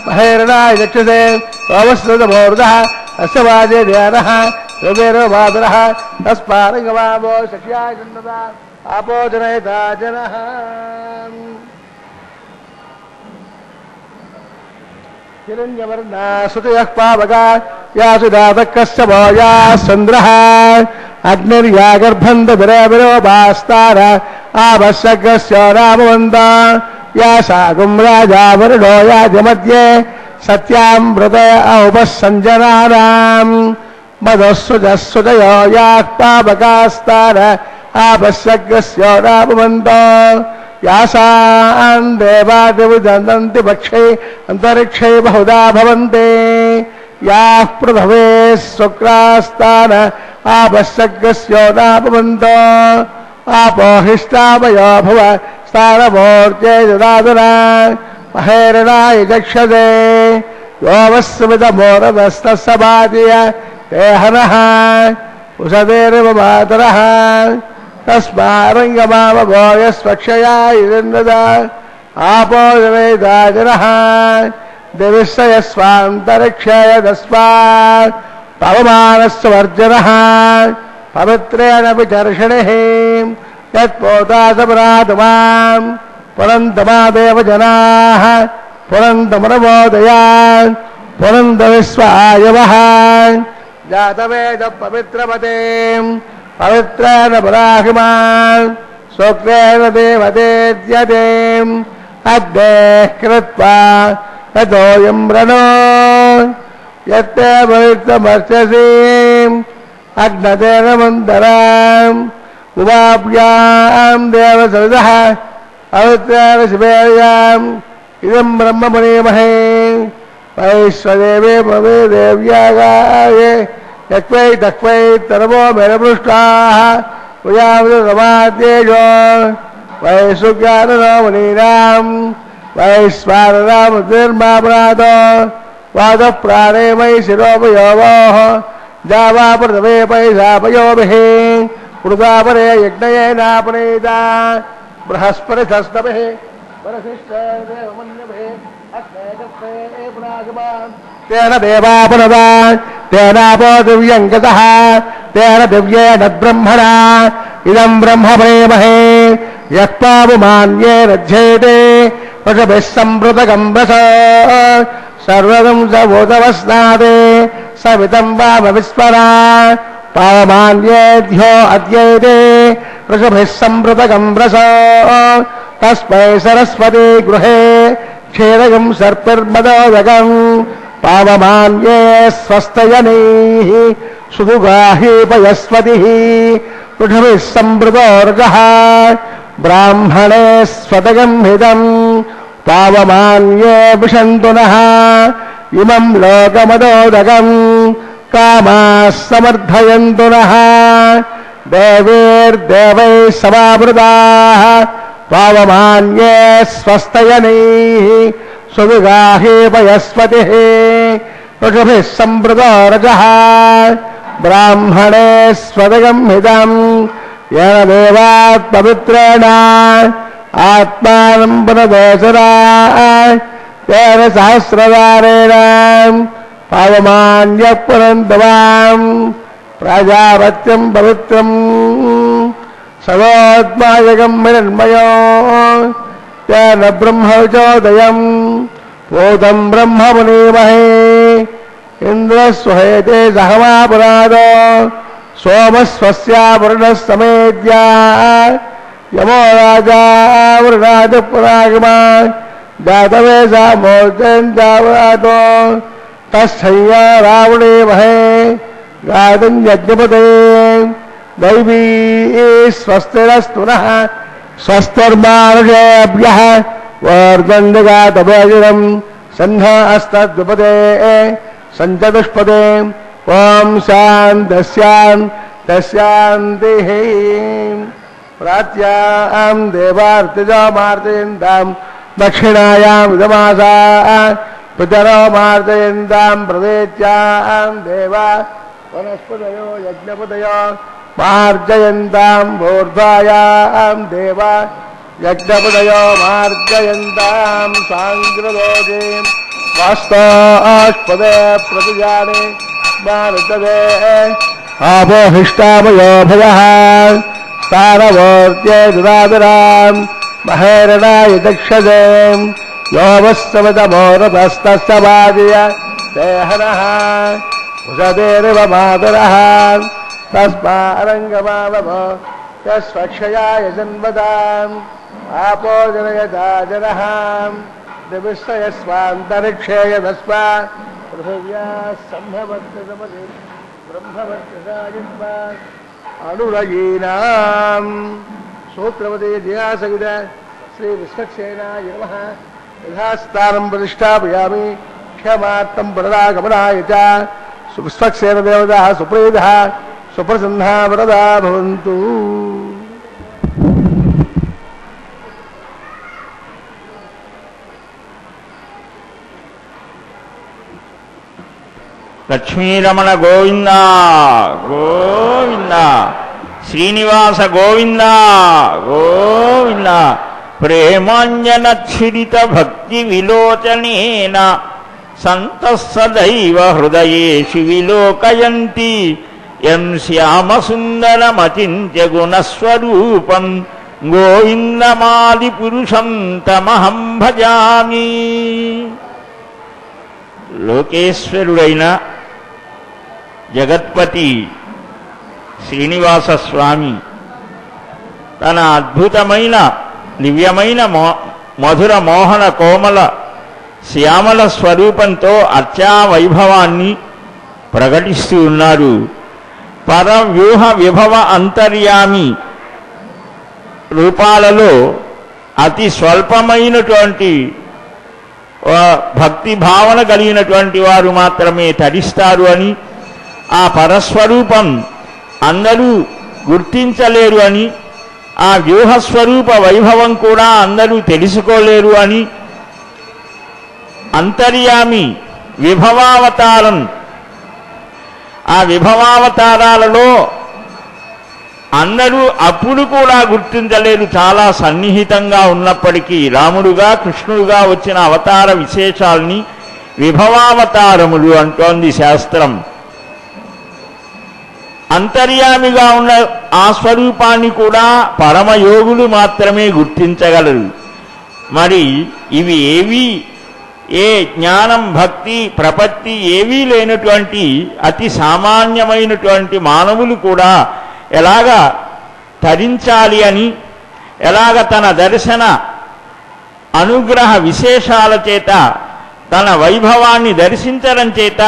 महेरणाय चक्षुषे ओमस्रुतमूर्धः अस्य वाजे ध्यानः योगेरो मातरः तस्मारङ्गमावो शक्याय चन्दता आपो जनयता जनः हिरण्यवर्णा सुतयः पावका यासुदातकस्य भोजाः चन्द्रः अग्निर्यागर्भं दधिरविरोपास्तार आवश्यकस्य रामवन्ता या सागुं राजा वरुणो याजमध्ये सत्यामृत औपसञ्जनानां मदस्सुजस्सुजयो याः पावकास्तार आवश्यकस्य रामवन्ता यासां देवादिविदन्ति पक्षे अन्तरिक्षे बहुधा भवन्ते याः पृथवे शुक्रास्तान आवश्यकस्य नापवन्तो आपोहिष्टामयो भुव स्थानमूर्त्यै ददातुना महेरणाय चक्षते योमस्मितमोरदस्तस्सपातीय ते हनः उषतेरिव मातरः तस्मारङ्गमावगो यस्वक्षया इदन्नदा आपो जनयदाजनः दिविश्रयस्वान्तरिक्षय तस्मात् पवमानस्य वर्जनः पवित्रेण विचर्षणिः यत्पोतासपरातमां पुरन्तमादेव जनाः पुरन्तमनमोदयान् पुरन्तविश्वायवः जातवेद पवित्रपते पवित्रेण पराहिमान् शुक्रेण देवतेत्यते अद्देः कृत्वा ततोऽयं व्रणो यत्ते पवित्रमर्चसीम् अग्नतेन मन्दराम् उमाभ्यां देवसविदः पवित्रेण शिवेर्याम् इदं ब्रह्म मणिमहे वैश्वदेवे भवे देव्यागाये यक्वै तक्वै तरवो मेरपृष्टाः उयावृतमाद्येजो वैशुज्ञाननो मुनीनां वैश्वानरामतिर्मापराधो वादप्राणे मयि शिरोपयोवोः जावापृथवे पैसापयोभिः पृथापरे यज्ञयेनापनीता बृहस्पतिस्तभिः तेन देवापनदान् तेनापो दिव्यं गतः तेन दिव्येन ब्रह्मणा इदं ब्रह्म प्रेमहे यः पावमान्ये रज्येते वृषभिः सम्पृतकं वस सर्वदं स भूतवस्नादे सवितं वामविस्मरा पावमान्येभ्यो अद्यैते वृषभिः सम्पृतकं रस तस्मै सरस्वती गृहे क्षीरगं सर्पिर्मदोदकं पावमान्ये स्वस्तयनैः सुदुगाहीपयस्वतिः वृषभिः सम्पृतोर्गः ब्राह्मणे स्वतगं हितं पावमान्ये विशन्तु नः इमं लोकमदोदकं कामाः समर्थयन्तु नः देवैर्देवैः समावृताः पावमान्ये स्वस्तयनैः सुविगाहीपयस्वतिः वृषभिः सम्पृतोर्गः ब्राह्मणे स्वतगं हितं येन देवात् पवित्रेण आत्मानं पुनदोषरा तेन सहस्रदारेण पावमान्यः पुनन्दवां प्रजापत्यं पवित्रं सदोत्मायकं हिरण्मयो तेन ब्रह्मचोदयं भूतं ब्रह्म मुनीमहे इन्द्रस्वहेते सहमापुरादो सोमस्वस्या वरुणस्तमेद्या यमो राजा वरुणादिपुरागमान् जातवेशा मोर्चन्दावरातो तस्थय्या रावणीमहे गातुं यज्ञपते दैवी स्वस्तिरस्तु नः स्वस्तिर्मानुषेभ्यः वर्गन्धगातभोजनं सन्धा अस्तद्विपदे सञ्चतुष्पदे ॐ शान्तस्यान्तस्यान्तिः प्राच्यां देवार्तिजो मार्जयन्तां दक्षिणायां विदमासा पितरो मार्जयन्तां प्रदेच्यां देवा वनस्पतयो यज्ञपतयो మార్జయంతాం ఊర్ధ్వాయాం దేవా యజ్ఞపదయో మార్జయంతాం సాంగ్రదోజీం వాస్తాస్పదే ప్రతిజానే మారుతదే ఆపోహిష్టామయో భయః స్థానవోర్త్యే దురాదరాం మహేరణాయ దక్షదేం యోవస్తమతమోరతస్తస్తవాదియ దేహనః ఉషదేరివ మాతరః తస్మారంగమావమో యస్వక్షయాయ జన్మదాం ఆపో జనయతా జనః దివిశ్వయస్వాంతరిక్షేయ తస్మా పృథివ్యా సంభవర్తమది బ్రహ్మవర్తసాయస్మ అనురయీనాం సూత్రవతి జియాసగిత శ్రీ విశ్వక్సేనాయ నమః యథాస్థానం ప్రతిష్టాపయామి క్షమార్థం పునరాగమనాయ చ విశ్వక్సేన దేవతా సుప్రీతః సుప్రసన్నా వరదా భవంతు. లక్ష్మీరమణ గోవింద గోవింద, శ్రీనివాస గోవింద గోవింద. ప్రేమాంజనచ్ఛురిత భక్తి విలోచనేన సంతః సదైవ హృదయేషు విలోకయంతి యం శ్యామసుందరమచింత్య గుణస్వరూపం గోవిందమాది పురుషం తమహం భజామి. లోకేశ్వరుడైన జగత్పతి శ్రీనివాస స్వామి తన అద్భుతమైన దివ్యమైన మధుర మోహన కోమల శ్యామల స్వరూపంతో అర్చా వైభవాన్ని ప్రకటిస్తూ ఉన్నారు. పరవ్యూహ విభవ అంతర్యామి రూపాలలో అతి స్వల్పమైనటువంటి భక్తి భావన కలిగినటువంటి వారు మాత్రమే తరిస్తారు అని, ఆ పరస్వరూపం అందరూ గుర్తించలేరు అని, ఆ వ్యూహస్వరూప వైభవం కూడా అందరూ తెలుసుకోలేరు అని, అంతర్యామి విభవావతారం, ఆ విభవావతారాలలో అందరూ అప్పుడు కూడా గుర్తించలేరు. చాలా సన్నిహితంగా ఉన్నప్పటికీ రాముడుగా కృష్ణుడుగా వచ్చిన అవతార విశేషాల్ని విభవావతారములు అంటోంది శాస్త్రం. అంతర్యామిగా ఉన్న ఆ స్వరూపాన్ని కూడా పరమయోగులు మాత్రమే గుర్తించగలరు. మరి ఇవి ఏవి, ఏ జ్ఞానం భక్తి ప్రపత్తి ఏవీ లేనటువంటి అతి సామాన్యమైనటువంటి మానవులు కూడా ఎలాగ తరించాలి అని, ఎలాగ తన దర్శన అనుగ్రహ విశేషాల చేత తన వైభవాన్ని దర్శించడం చేత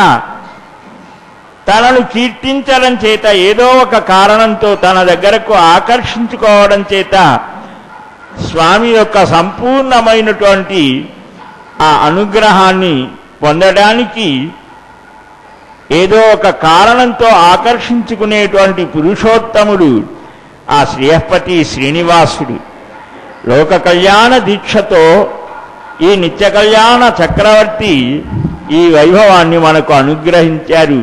తనను కీర్తించడం చేత ఏదో ఒక కారణంతో తన దగ్గరకు ఆకర్షించుకోవడం చేత స్వామి యొక్క సంపూర్ణమైనటువంటి ఆ అనుగ్రహాన్ని పొందడానికి ఏదో ఒక కారణంతో ఆకర్షించుకునేటువంటి పురుషోత్తముడు ఆ శ్రీహపతి శ్రీనివాసుడు. లోక కళ్యాణ దీక్షతో ఈ నిత్య కళ్యాణ చక్రవర్తి ఈ వైభవాన్ని మనకు అనుగ్రహించారు.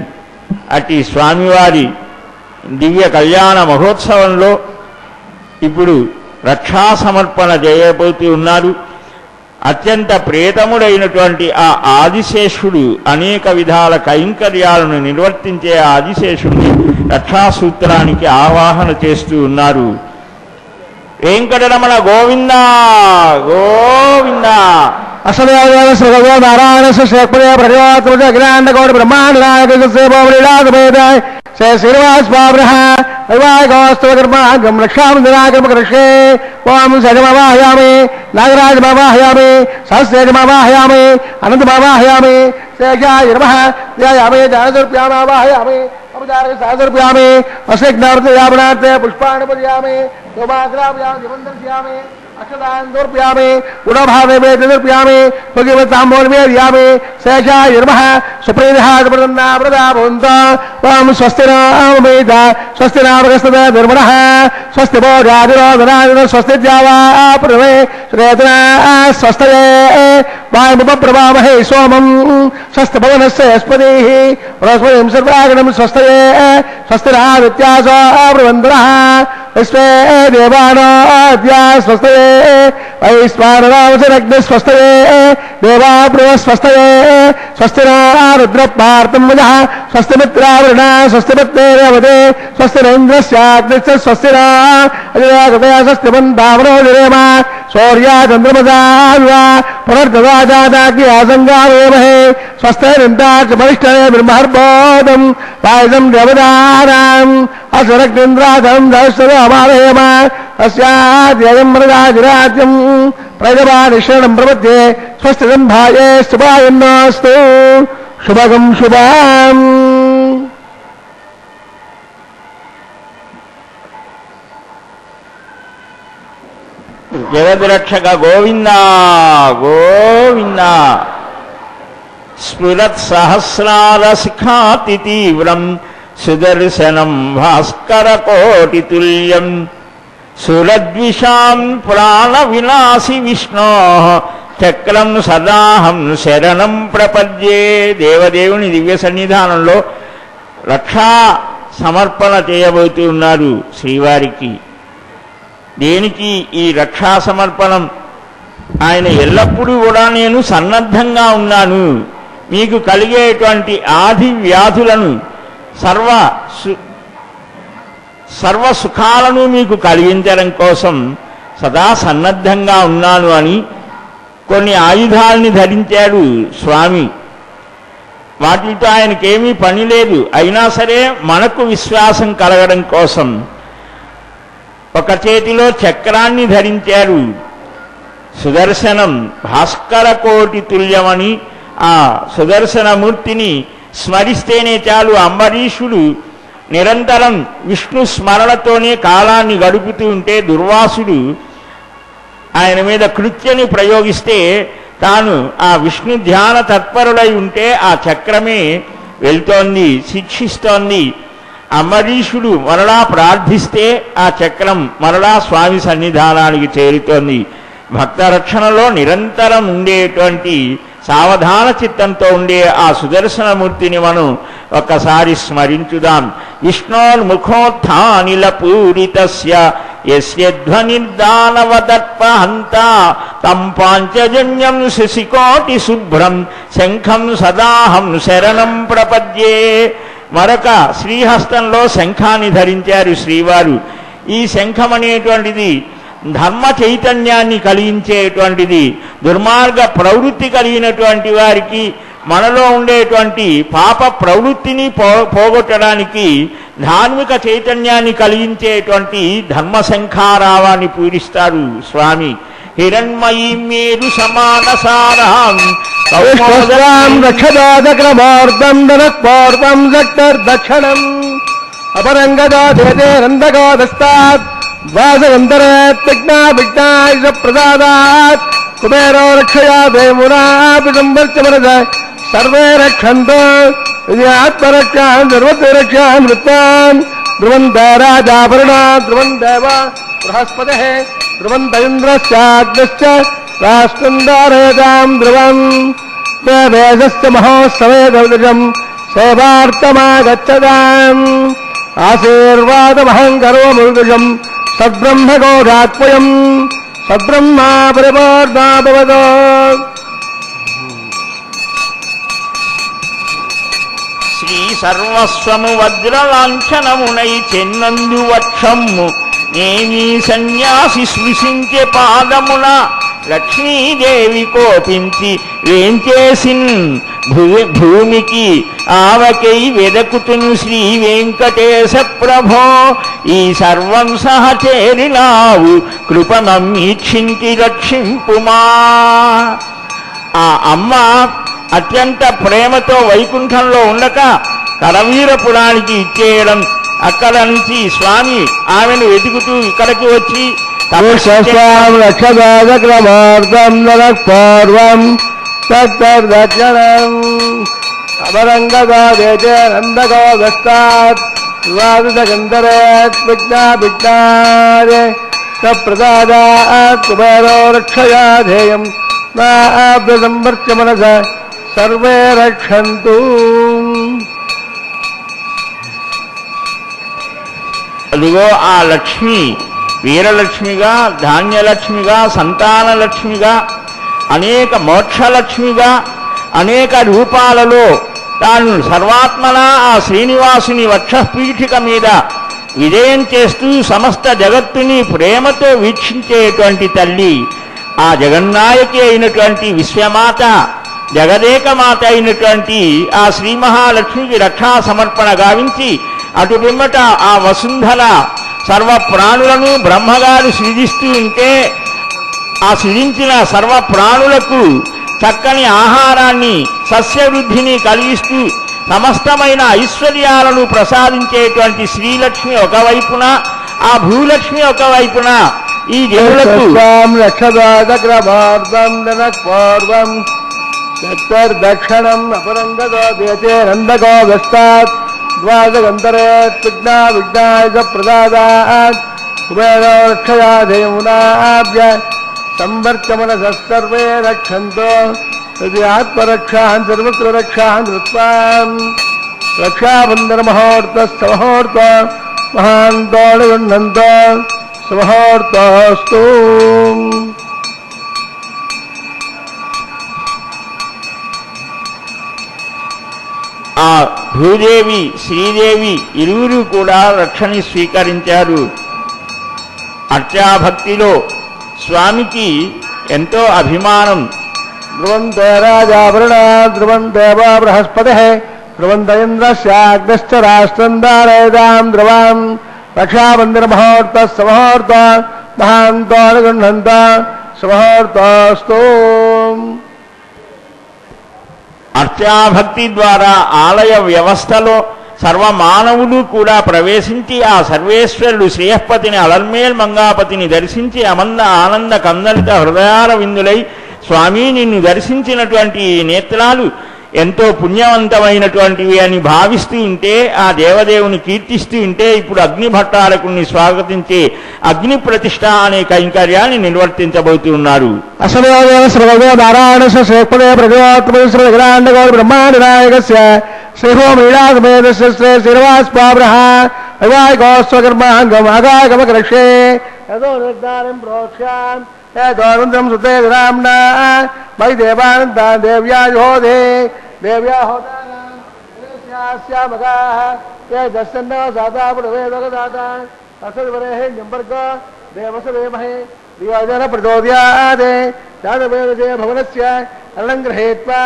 అటు స్వామివారి దివ్య కళ్యాణ మహోత్సవంలో ఇప్పుడు రక్షా సమర్పణ చేయబోతూ ఉన్నారు. అత్యంత ప్రియతముడైనటువంటి ఆ ఆదిశేషుడు అనేక విధాల కైంకర్యాలను నిర్వర్తించే ఆదిశేషుడిని రక్షాసూత్రానికి ఆవాహన చేస్తూ ఉన్నారు. వెంకటరమణ గోవింద గోవింద. అసలు నారాయణ ప్రజాగ్రాండ గౌడ బ్రహ్మాండ నాయక శ్రీ శ్రీనివాస్ బాబ్రహ్మగం రక్షామిరాగమృషే ఓం శజమవాహయామి నాగరాజమవాహయామి సహస్రజమవాహయామి అనంతమవాహయామి శేషాయ నమః ధ్యాయామి ధ్యానదుర్భ్యామవాహయామి ఉపచారక సహస్రభ్యామి అశ్వజ్ఞార్తే పుష్పాన్ని పూజయామి శోభాగ్రాభ్యామి నిబంధనయామి సమర్పయామి గుణభావే సమర్పయామి భగవతాంబోర్వేయామి శేషాయ నమః సుప్రీతహాదప్రదన్నాప్రదాభవంతో ఓం స్వస్తి నామేత స్వస్తి నామకస్తద నిర్మణః స్వస్తి భోజాదిరోదనాదిన స్వస్తి జావాపృవే శ్రేతనా స్వస్తయే వాయుముపప్రవామహే సోమం స్వస్తి భవనస్య యస్పతిః బృహస్పతిం సర్వాగణం స్వస్తయే స్వస్తి నాదిత్యాసో ప్రవందనః విశ్వే దేవానాద్యా స్వస్తయే వైశ్వానరావసరగ్ని స్వస్తయే దేవాభృవ స్వస్తయే స్వస్తి రుద్రపార్థం వజః స్వస్తి మిత్రావృణ స్వస్తి మిత్రేరవదే స్వస్తి రేంద్రస్యాగ్నిశ్చ స్వస్తి అజయాగతయా స్వస్తి మందావనో నిరేమ సౌర్యా చంద్రమసావివా పునర్దదాజాదాగ్ని ఆసంగామేమహే స్వస్తైరిందాచ వరిష్ఠనే బ్రహ్మర్బోధం వాయుధం దేవదానాం అసురగ్నింద్రాధం దశరథ అమాలయేమ అస్యాద్యయం మృగాజిరాజ్యం ప్రజవానిశరణం ప్రపద్యే స్వస్తి సంభాయే శుభాయన్నోస్తు శుభగం శుభాం. జగద్రక్షక గోవింద గోవింద. స్ఫురత్ సహస్రార శిఖాతి తీవ్రం సుదర్శనం భాస్కర కోటి తుల్యం సురద్విషాం ప్రాణ వినాశి విష్ణో చక్రం సదాహం శరణం ప్రపద్యే. దేవదేవుని దివ్య సన్నిధానంలో రక్షా సమర్పణ చేయబోతున్నారు శ్రీవారికి. దేనికి ఈ రక్షా సమర్పణం? ఆయన ఎల్లప్పుడూ కూడా నేను సన్నద్ధంగా ఉన్నాను, మీకు కలిగేటువంటి ఆది వ్యాధులను సర్వ సుఖాలను మీకు కలిగించడం కోసం సదా సన్నద్ధంగా ఉన్నాను అని కొన్ని ఆయుధాలని ధరించాడు స్వామి. వాటితో ఆయనకేమీ పని లేదు. అయినా సరే మనకు విశ్వాసం కలగడం కోసం ఒక చేతిలో చక్రాన్ని ధరించారు. సుదర్శనం భాస్కర కోటి తుల్యమని ఆ సుదర్శనమూర్తిని స్మరిస్తేనే చాలు. అంబరీషుడు నిరంతరం విష్ణు స్మరణతోనే కాలాన్ని గడుపుతూ ఉంటే దుర్వాసుడు ఆయన మీద కృత్యని ప్రయోగిస్తే తాను ఆ విష్ణు ధ్యాన తత్పరుడై ఉంటే ఆ చక్రమే వెళ్తోంది, శిక్షిస్తోంది. అంబరీషుడు మరలా ప్రార్థిస్తే ఆ చక్రం మరలా స్వామి సన్నిధానానికి చేరుతోంది. భక్త రక్షణలో నిరంతరం ఉండేటువంటి సావధాన చిత్తంతో ఉండే ఆ సుదర్శనమూర్తిని మనం ఒక్కసారి స్మరించుదాం. విష్ణోర్ముఖోత్థానిల పూరితస్య యస్య ధ్వనిర్దానవదర్పహంత తం పాంచజన్యం శశికోటి శుభ్రం శంఖం సదాహం శరణం ప్రపద్యే. మరొక శ్రీహస్తంలో శంఖాన్ని ధరించారు శ్రీవారు. ఈ శంఖం అనేటువంటిది ధర్మ చైతన్యాన్ని కలిగించేటువంటిది. దుర్మార్గ ప్రవృత్తి కలిగినటువంటి వారికి మనలో ఉండేటువంటి పాప ప్రవృత్తిని పోగొట్టడానికి ధార్మిక చైతన్యాన్ని కలిగించేటువంటి ధర్మ శంఖారావాన్ని పూరిస్తారు స్వామి. హిరణ్మయీ మేరు సమానసారాం రక్షదాదక్రమోర్ధం దనక్పూర్వం దక్షిణం అపరంగదాదేరందగోదస్తాత్ వాసగంధరత్జ్ఞాభిజ్ఞాయ ప్రసాదాత్ కుబేరో రక్షయా దేమునాపి సంవర్చమనస సర్వే రక్షంతో ఆత్మరక్షాం సర్వత్రక్షాం వృత్తాం ధ్రువంత రాజాభరణ ధ్రువం దేవ బృహస్పతి ధ్రువంత ఇంద్రశ్చాగ్నిశ్చ రాష్ట్రం ధారయతాం ధ్రువం వేదస్య మహోత్సవే దౌర్జం సేవార్థమాగచ్చతాం ఆశీర్వాదమహం కరోమృదుజం సద్బ్రహ్మగోధాత్మయం సద్బ్రహ్మా పరిపూర్ణా భవతో. శ్రీ సర్వస్వము వజ్రలాంఛనమునై చెన్నందు వక్షము నేమీ సన్యాసి స్పృశించే పాదమున లక్ష్మీదేవి కోపించి వేంచేసిన్ భూమికి ఆవకై వెదకుతును శ్రీ వెంకటేశ ప్రభో. ఈ సర్వం సహచేరినావు కృపనమ్మీక్షించి రక్షింపుమా. ఆ అమ్మ అత్యంత ప్రేమతో వైకుంఠంలో ఉండక కరవీరపురానికి ఇచ్చేయడం, అక్కడ నుంచి స్వామి ఆమెను వెతుకుతూ ఇక్కడికి వచ్చి పుష్పస్వాం రక్షదాచక్రమార్గం నరపూర్వం తత్తర్దక్షిణం అమరంగదాదేతే నందగోగస్తాత్ ద్వాదశగంధరేత్ విజ్ఞాపిజ్ఞాదే ప్రసాదాత్ కుబేరో రక్షయా ధ్యేయం నాభ్యసంవర్చ మనస సర్వే రక్షంతు. అదిగో ఆ లక్ష్మి వీరలక్ష్మిగా, ధాన్యలక్ష్మిగా, సంతానలక్ష్మిగా, అనేక మోక్షలక్ష్మిగా, అనేక రూపాలలో తాను సర్వాత్మన ఆ శ్రీనివాసుని వక్షపీఠిక మీద విజయం చేస్తూ సమస్త జగత్తుని ప్రేమతో వీక్షించేటువంటి తల్లి, ఆ జగన్నాయకి అయినటువంటి విశ్వమాత, జగదేకమాత అయినటువంటి ఆ శ్రీ మహాలక్ష్మికి రక్షా సమర్పణ గావించి అటు పిమ్మట ఆ వసుంధర సర్వ ప్రాణులను బ్రహ్మగారు సృజిస్తూ ఉంటే ఆ సృజించిన సర్వ ప్రాణులకు చక్కని ఆహారాన్ని, సస్యవృద్ధిని కలిగిస్తూ సమస్తమైన ఐశ్వర్యాలను ప్రసాదించేటువంటి శ్రీలక్ష్మి ఒకవైపున, ఆ భూలక్ష్మి ఒకవైపున ఈ దేవులకు పూర్వం దక్షిణం అపరంగదే నందగోగస్తాత్ ద్వాదగంధరేత్ విజ్ఞాయ ప్రసాదాత్ కుబేరో రక్షయా ధ్యేయమునాభ్య సంవర్చ మనసః సర్వే రక్షంతో ఆత్మరక్షాన్ సర్వత్ర రక్షాన్ కృత్వాం రక్షాబంధన మహోర్తస్తమహోర్త మహాంతోళగృహ్ణంత సమహోర్తస్తు. ఆ భూదేవి శ్రీదేవి ఇరువురు కూడా రక్షణ స్వీకరించారు. అర్చాభక్తిలో స్వామికి ఎంతో అభిమానం. ధ్రువంతే రాజావరుణ ధ్రువం దేవా బృహస్పతి ధ్రువంత ఇంద్రస్యాగ్నిశ్చ రాష్ట్రం దారేదాం ధ్రువాం రక్షాబంధన మహోర్త సమహోర్త మహాంతోళగృహ్ణంత సమహోర్తస్తు. అర్చాభక్తి ద్వారా ఆలయ వ్యవస్థలో సర్వమానవులు కూడా ప్రవేశించి ఆ సర్వేశ్వరుడు శ్రీయపతిని అలర్మేల్ మంగాపతిని దర్శించి ఆనంద కందలిత హృదయాల విందులై స్వామి నిన్ను దర్శించినటువంటి నేత్రాలు ఎంతో పుణ్యవంతమైనటువంటివి అని భావిస్తూ ఉంటే, ఆ దేవదేవుని కీర్తిస్తూ ఉంటే ఇప్పుడు అగ్నిభట్టారకుని స్వాగతించే అగ్ని ప్రతిష్ఠ అనే కైంకర్యాన్ని నిర్వర్తించబోతున్నారు. నారాయణ శ్రేపదే ప్రజోత్మగ్రాండగౌ బ్రహ్మాండనాయకస్య శ్రీహోమీళాసమేతస్య శ్రీ శ్రీనివాస్పాబ్రహ అగాయకోస్వకర్మాంగం అగాయకమకరక్షే యదో నిర్ధారం ప్రోక్ష్యాం యదోనందం సుతే రామ్నా మై దేవానందా దేవ్యా యోధే దేవ్యా హోదాస్యామగా ఏ దశన్న సాదా పుడవేదగదాతా అసద్వరేహే న్యంబర్గ దేవస వేమహే దివాజన ప్రచోదయాదే జాతవేదజయ భవనస్య అలంగ్రహేత్వా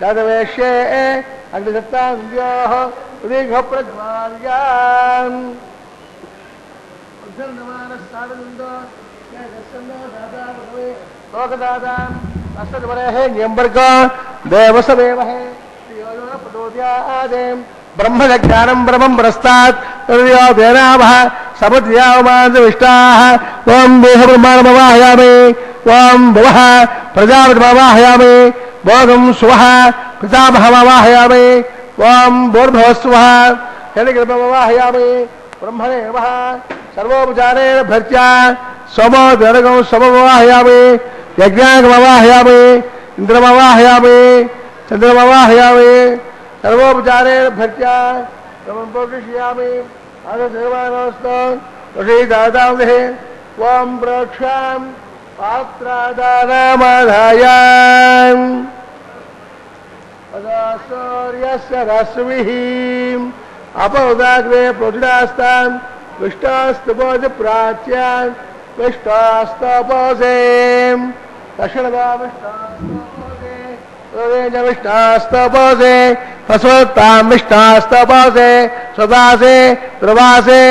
జాతవేష్యే అగ్నిసత్తాంద్యోః ఉదీఘ ప్రజ్వాల్యాం ఉద్ధర్ణమానస్సాదనందో లోకదాదాం అసద్వరేహే న్యంబర్గ దేవస వేమహే దివాజన ప్రచోదయాదే బ్రహ్మజ్ఞానం బ్రహ్మం పురస్తాత్ తదేనావః సముద్యామాంసవిష్టాః ఓం దేహ బ్రహ్మాణమవాహయామి ఓం భువః ప్రజాపతిమవాహయామి భోగం సువః పితామహమవాహయామి ఓం భూర్భువస్సువః హిరణ్యగర్భమవాహయామి బ్రహ్మణే నమః సర్వోపచారేణ భర్త్యా సోమో దర్గం సమమవాహయామి యజ్ఞాగమవాహయామి ఇంద్రమవాహయామి చంద్రమవాహయామి సర్వోపచారేణ భర్త్యా సమర్పయామి ఆదర్శమానోస్తం ఓం ప్రోక్షాం పాత్రాదానామాధాయాం సూర్యస్య రశ్మిః అపౌదాగ్రే ప్రోజుడాస్తాం విష్టాస్తపోజ ప్రాచ్యాం విష్టాస్తపోజే దక్షిణదా విష్టాస్తపోజే ఫసోత్తాం విష్టాస్తపోజే సుదాసే ధ్రువాసే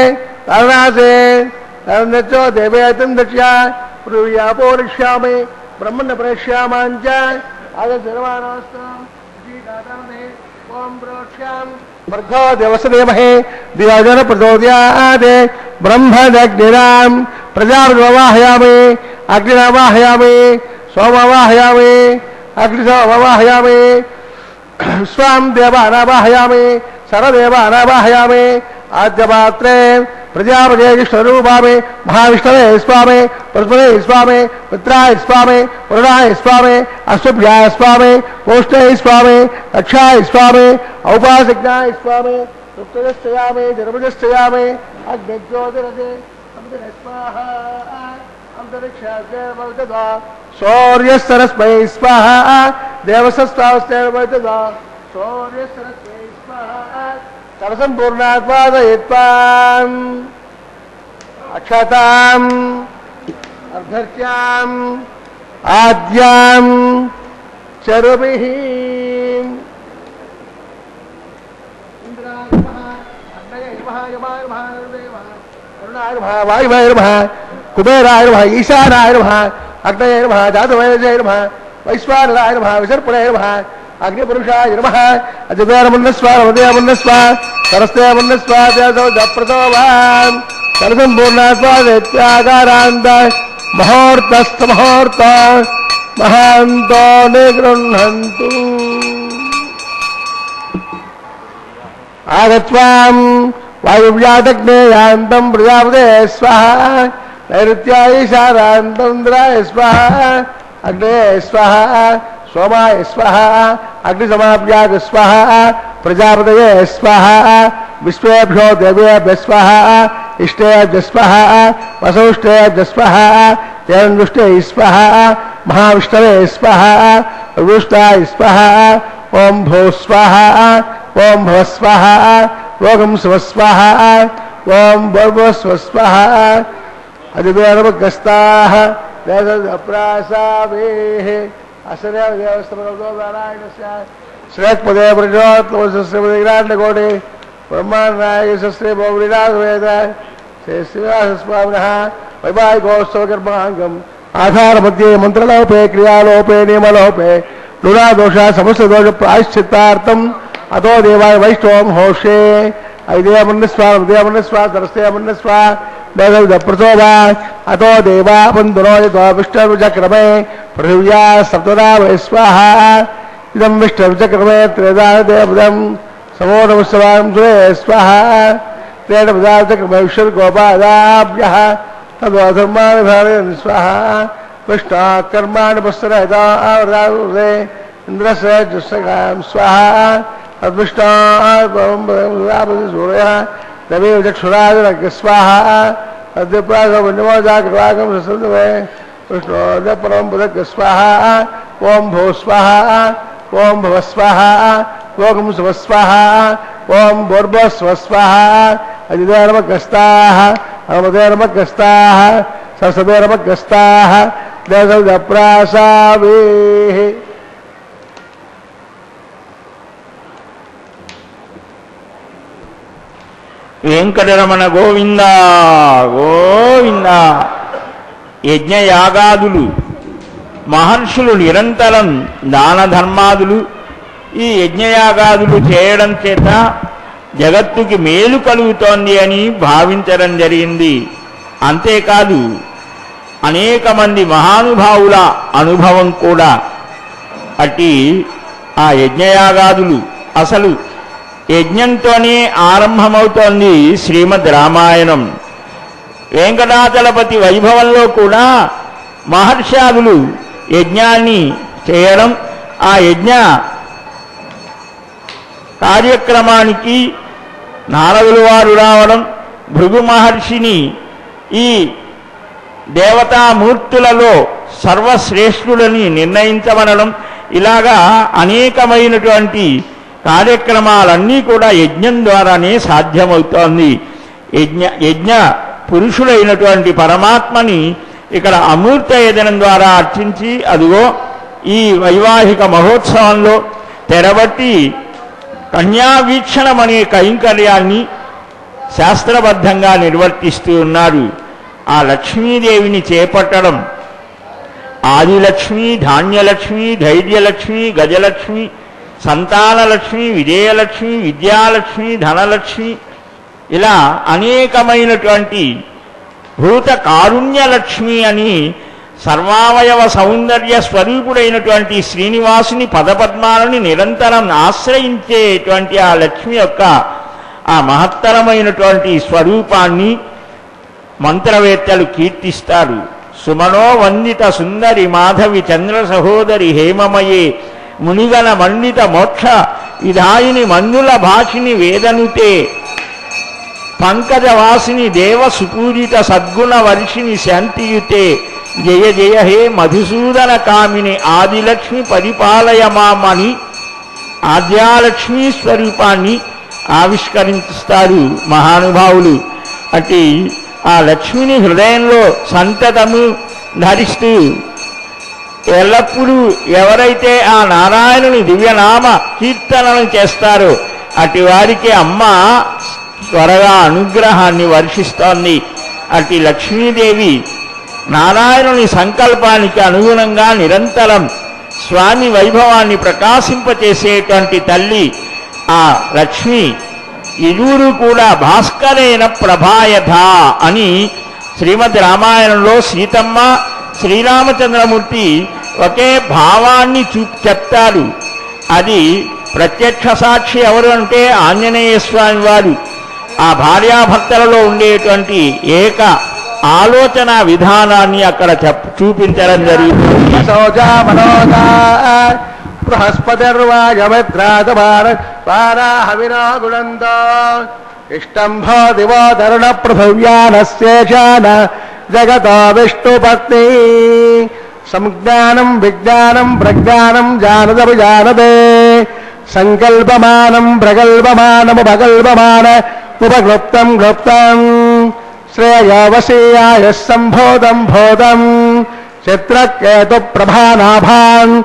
అరుణాసే అరుణచో దేవేతం దక్ష్యా పృథివ్యాపోరిష్యామి బ్రహ్మణ ప్రేష్యామాంచ ఆదర్శమానోస్తం ఓం ప్రోక్ష్యాం भर्गो देवस्य धीमहि धियो न प्रचोदयात् ब्रह्मदग्निनां प्रजापतिमावाहयामि अग्निमावाहयामि सोममावाहयामि अग्निसोममावाहयामि स्वां देवानावाहयामि सर्वदेवानावाहयामि आद्यपात्रे प्रजापते विष्णुरूपामि महाविष्णवे स्वामे पद्मने स्वामे मित्राय स्वामे वरुणाय स्वामे अश्वभ्याय स्वामे पोष्णे स्वामे दक्षाय स्वामे औपासज्ञाय स्वामे उत्तरश्चयामे जन्मजश्चयामे अग्निज्योतिरसे अमृतः स्वाहा अंतरिक्षाद्वा सूर्यस्तरस्मै स्वाहा देवसस्वावस्तेर्वैतदा सूर्यस्तरस्मै स्वाहा सर्वसम्पूर्णात्वादयित्वाम् अक्षताम् अर्धर्च्याम् आद्याम् चरुभिः इंद्राय नमः अग्नये नमः यमाय नमः वरुणाय नमः वायुवे नमः कुबेराय नमः ईशानाय नमः अग्नये नमः जातवेदये नमः वैश्वानराय नमः विसर्पणे नमः अग्निपुरुषाय नमः अजबेरमुन्नस्वारमदयमुन्नस्वा सरस्तेमुन्नस्वा देवसौजप्रतोभान् सर्वसम्पूर्णात्वादेत्याकारान्त मुहूर्तस्थमुहूर्त महान्तो निगृह्णन्तु आगत्वाम् वायुव्यादग्नेयान्तं प्रजापते स्वाहा नैऋत्याय ईशानान्तं इन्द्राय स्वाहा अग्ने स्वाहा सोमाय स्वाहा अग्निसमाप्याग स्वाहा प्रजापतये स्वाहा विश्वेभ्यो देवेभ्यः स्वाहा इष्टेभ्यः स्वाहा वसुष्टेभ्यः स्वाहा तेनदुष्टे स्वाहा महाविष्णवे स्वाहा रुष्टाय स्वाहा ओम भो स्वाहा ओम भव स्वाहा ओम स्व स्वाहा ओम भव स्व स्वाहा अदिवेरमगस्ताः देवप्रासावेः असरेव देवस्तमनो नारायणस्य श्रेष्ठपदे प्रजोत्तमश्रीमद्विराट्कोटे ब्रह्माण्डनायकश्री भोगविराजवेद श्री श्रीनिवासस्वामिनः वैवाहिकोत्सवकर्माङ्गम् आधारमध्ये मन्त्रलोपे क्रियालोपे नियमलोपे लुणादोषा समस्तदोष प्रायश्चित्तार्थम् अतो देवाय वैष्णवं होषे अयदेवमन्यस्वा तरस्तेमन्यस्वा देवप्रचोदा अतो देवा बन्धुनो यतो विष्णुचक्रमे पृथिव्या सप्तदा वै स्वाहा इदं विष्णुचक्रमे त्रेधा देवदं समो नमस्वां सुरे स्वाहा त्रेण पदार्थक्रमे विष्णुर्गोपादाभ्यः तदो धर्माणि स्वाहा विष्णा कर्माणि पश्चरहिता आवृते इन्द्रस्य जुष्टकां स्वाहा तद्विष्णा सूर्यः देवी चक्षुराज स्वाहा अद्यप्रागमजागरागम ससंदवे विष्णु परम पदक स्वाहा ओम भो स्वाहा ओम भव स्वाहा ओम स्व स्वाहा ओम भोर्भ स्व स्वाहा अजिदेर्मगस्ताः अमदेर्मगस्ताः ससदेर्मगस्ताः देवप्रासावेः వెంకటరమణ గోవింద గోవింద. యజ్ఞయాగాదులు మహర్షులు నిరంతరం దాన ధర్మాదులు ఈ యజ్ఞయాగాదులు చేయడం చేత జగత్తుకి మేలు కలుగుతోంది అని భావించడం జరిగింది. అంతేకాదు అనేక మంది మహానుభావుల అనుభవం కూడా. అట్టి ఆ యజ్ఞయాగాదులు అసలు యజ్ఞంతోనే ఆరంభమవుతోంది శ్రీమద్ రామాయణం. వెంకటాచలపతి వైభవంలో కూడా మహర్షాదులు యజ్ఞాన్ని చేయడం, ఆ యజ్ఞ కార్యక్రమానికి నారదుల వారు రావడం, భృగు మహర్షిని ఈ దేవతామూర్తులలో సర్వశ్రేష్ఠులని నిర్ణయించమనడం, ఇలాగా అనేకమైనటువంటి కార్యక్రమాలన్నీ కూడా యజ్ఞం ద్వారానే సాధ్యమవుతోంది. యజ్ఞ పురుషుడైనటువంటి పరమాత్మని ఇక్కడ అమూర్త యజనం ద్వారా అర్చించి అదిగో ఈ వైవాహిక మహోత్సవంలో తెరబట్టి కన్యావీక్షణం అనే కైంకర్యాన్ని శాస్త్రబద్ధంగా నిర్వర్తిస్తూ ఉన్నారు. ఆ లక్ష్మీదేవిని చేపట్టడం ఆదిలక్ష్మి, ధాన్యలక్ష్మి, ధైర్యలక్ష్మి, గజలక్ష్మి సంతానలక్ష్మి, విజయలక్ష్మి, విద్యాలక్ష్మి, ధనలక్ష్మి, ఇలా అనేకమైనటువంటి భూత కారుణ్యలక్ష్మి అని సర్వావయవ సౌందర్య స్వరూపుడైనటువంటి శ్రీనివాసుని పదపద్మాలని నిరంతరం ఆశ్రయించేటువంటి ఆ లక్ష్మి యొక్క ఆ మహత్తరమైనటువంటి స్వరూపాన్ని మంత్రవేత్తలు కీర్తిస్తారు. సుమనో వందిత సుందరి మాధవి చంద్ర సహోదరి హేమమయే మునిగన మండిత మోక్ష విధాయిని మందుల భాషిని వేదనుతే పంకజవాసిని దేవ సుపూజిత సద్గుణ వర్షిణి శాంతియుతే జయ జయ హే మధుసూదన కామిని ఆదిలక్ష్మి పరిపాలయమామని ఆద్యాలక్ష్మీ స్వరూపాన్ని ఆవిష్కరిస్తారు మహానుభావులు. అంటే ఆ లక్ష్మిని హృదయంలో సంతతము ధరిస్తూ ఎల్లప్పుడూ ఎవరైతే ఆ నారాయణుని దివ్యనామ కీర్తనలు చేస్తారో అటు వారికి అమ్మ త్వరగా అనుగ్రహాన్ని వర్షిస్తోంది. అటు లక్ష్మీదేవి నారాయణుని సంకల్పానికి అనుగుణంగా నిరంతరం స్వామి వైభవాన్ని ప్రకాశింపచేసేటువంటి తల్లి ఆ లక్ష్మి. ఇరువురు కూడా భాస్కరేణ ప్రభాయథ అని శ్రీమద్ రామాయణంలో సీతమ్మ శ్రీరామచంద్రమూర్తి ఒకే భావాన్ని చెప్తారు. అది ప్రత్యక్ష సాక్షి ఎవరు అంటే ఆంజనేయ స్వామి వారు. ఆ భార్యాభర్తలలో ఉండేటువంటి ఏక ఆలోచన విధానాన్ని అక్కడ చూపించడం జరిగింది. బృహస్పతిర్వాజమిత్రాదవారాహవినాగుణంతో ఇష్టంభో దివో తరుణ పృథివ్యానశేషాన జగతో విష్ణుపత్ని సంజ్ఞానం విజ్ఞానం ప్రజ్ఞానం జానదభిజానదే సంకల్పమానం ప్రగల్భమానముపగల్భమాన ఉపక్లుప్తం క్లుప్తం శ్రేయోవశీయాయ సంభోదం భోదం చిత్రకేతు ప్రభానాభాన్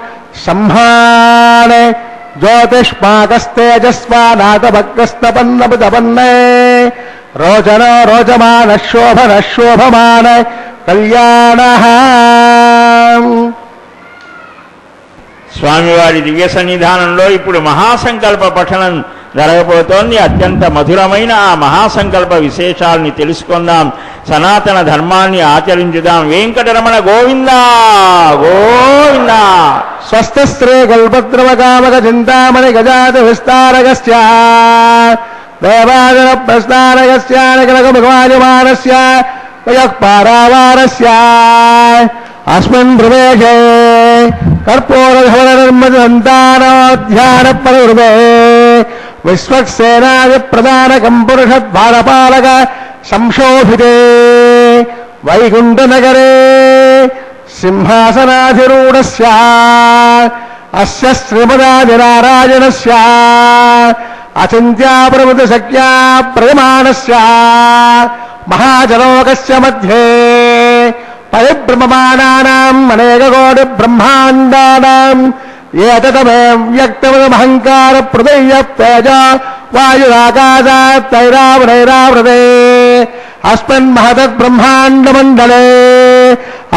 సంహానే జ్యోతిష్మాకస్తేజస్వానాథభక్తస్తపన్నపన్నే రోచనో రోచమాన శోభన శోభమాన కళ్యాణ. స్వామివారి దివ్య సన్నిధానంలో ఇప్పుడు మహాసంకల్ప పఠనం జరగబోతోంది. అత్యంత మధురమైన ఆ మహాసంకల్ప విశేషాలని తెలుసుకుందాం. సనాతన ధర్మాన్ని ఆచరించుదాం. వెంకటరమణ గోవింద గోవింద. స్వస్థశ్రీ కల్పద్రవకామక చింతామణి గజాత విస్తారకస్య దేవాదన ప్రస్థానకస్య నగరక భగవాజమానస్య వయఃపారావారస్య అస్మిన్ ప్రవేశే కర్పూరధవనర్మదంతానోధ్యాన పరహృదే విశ్వక్సేనాది ప్రధానకం పురుషద్వారపాలక సంశోభితే వైకుంఠనగరే సింహాసనాధిరూఢస్య అస్య శ్రీమదాదినారాయణస్య అచింత్యాప్రమృతి శక్యా ప్రయమాణస్య మహాజలోకస్య మధ్యే పరిభ్రమమానానాం అనేకకోటి బ్రహ్మాండానాం ఏతమే వ్యక్తమహంకార ప్రదయ తేజ వాయురాకాశాత్తైరావృతే అస్మిన్ మహతత్ బ్రహ్మాండమండలే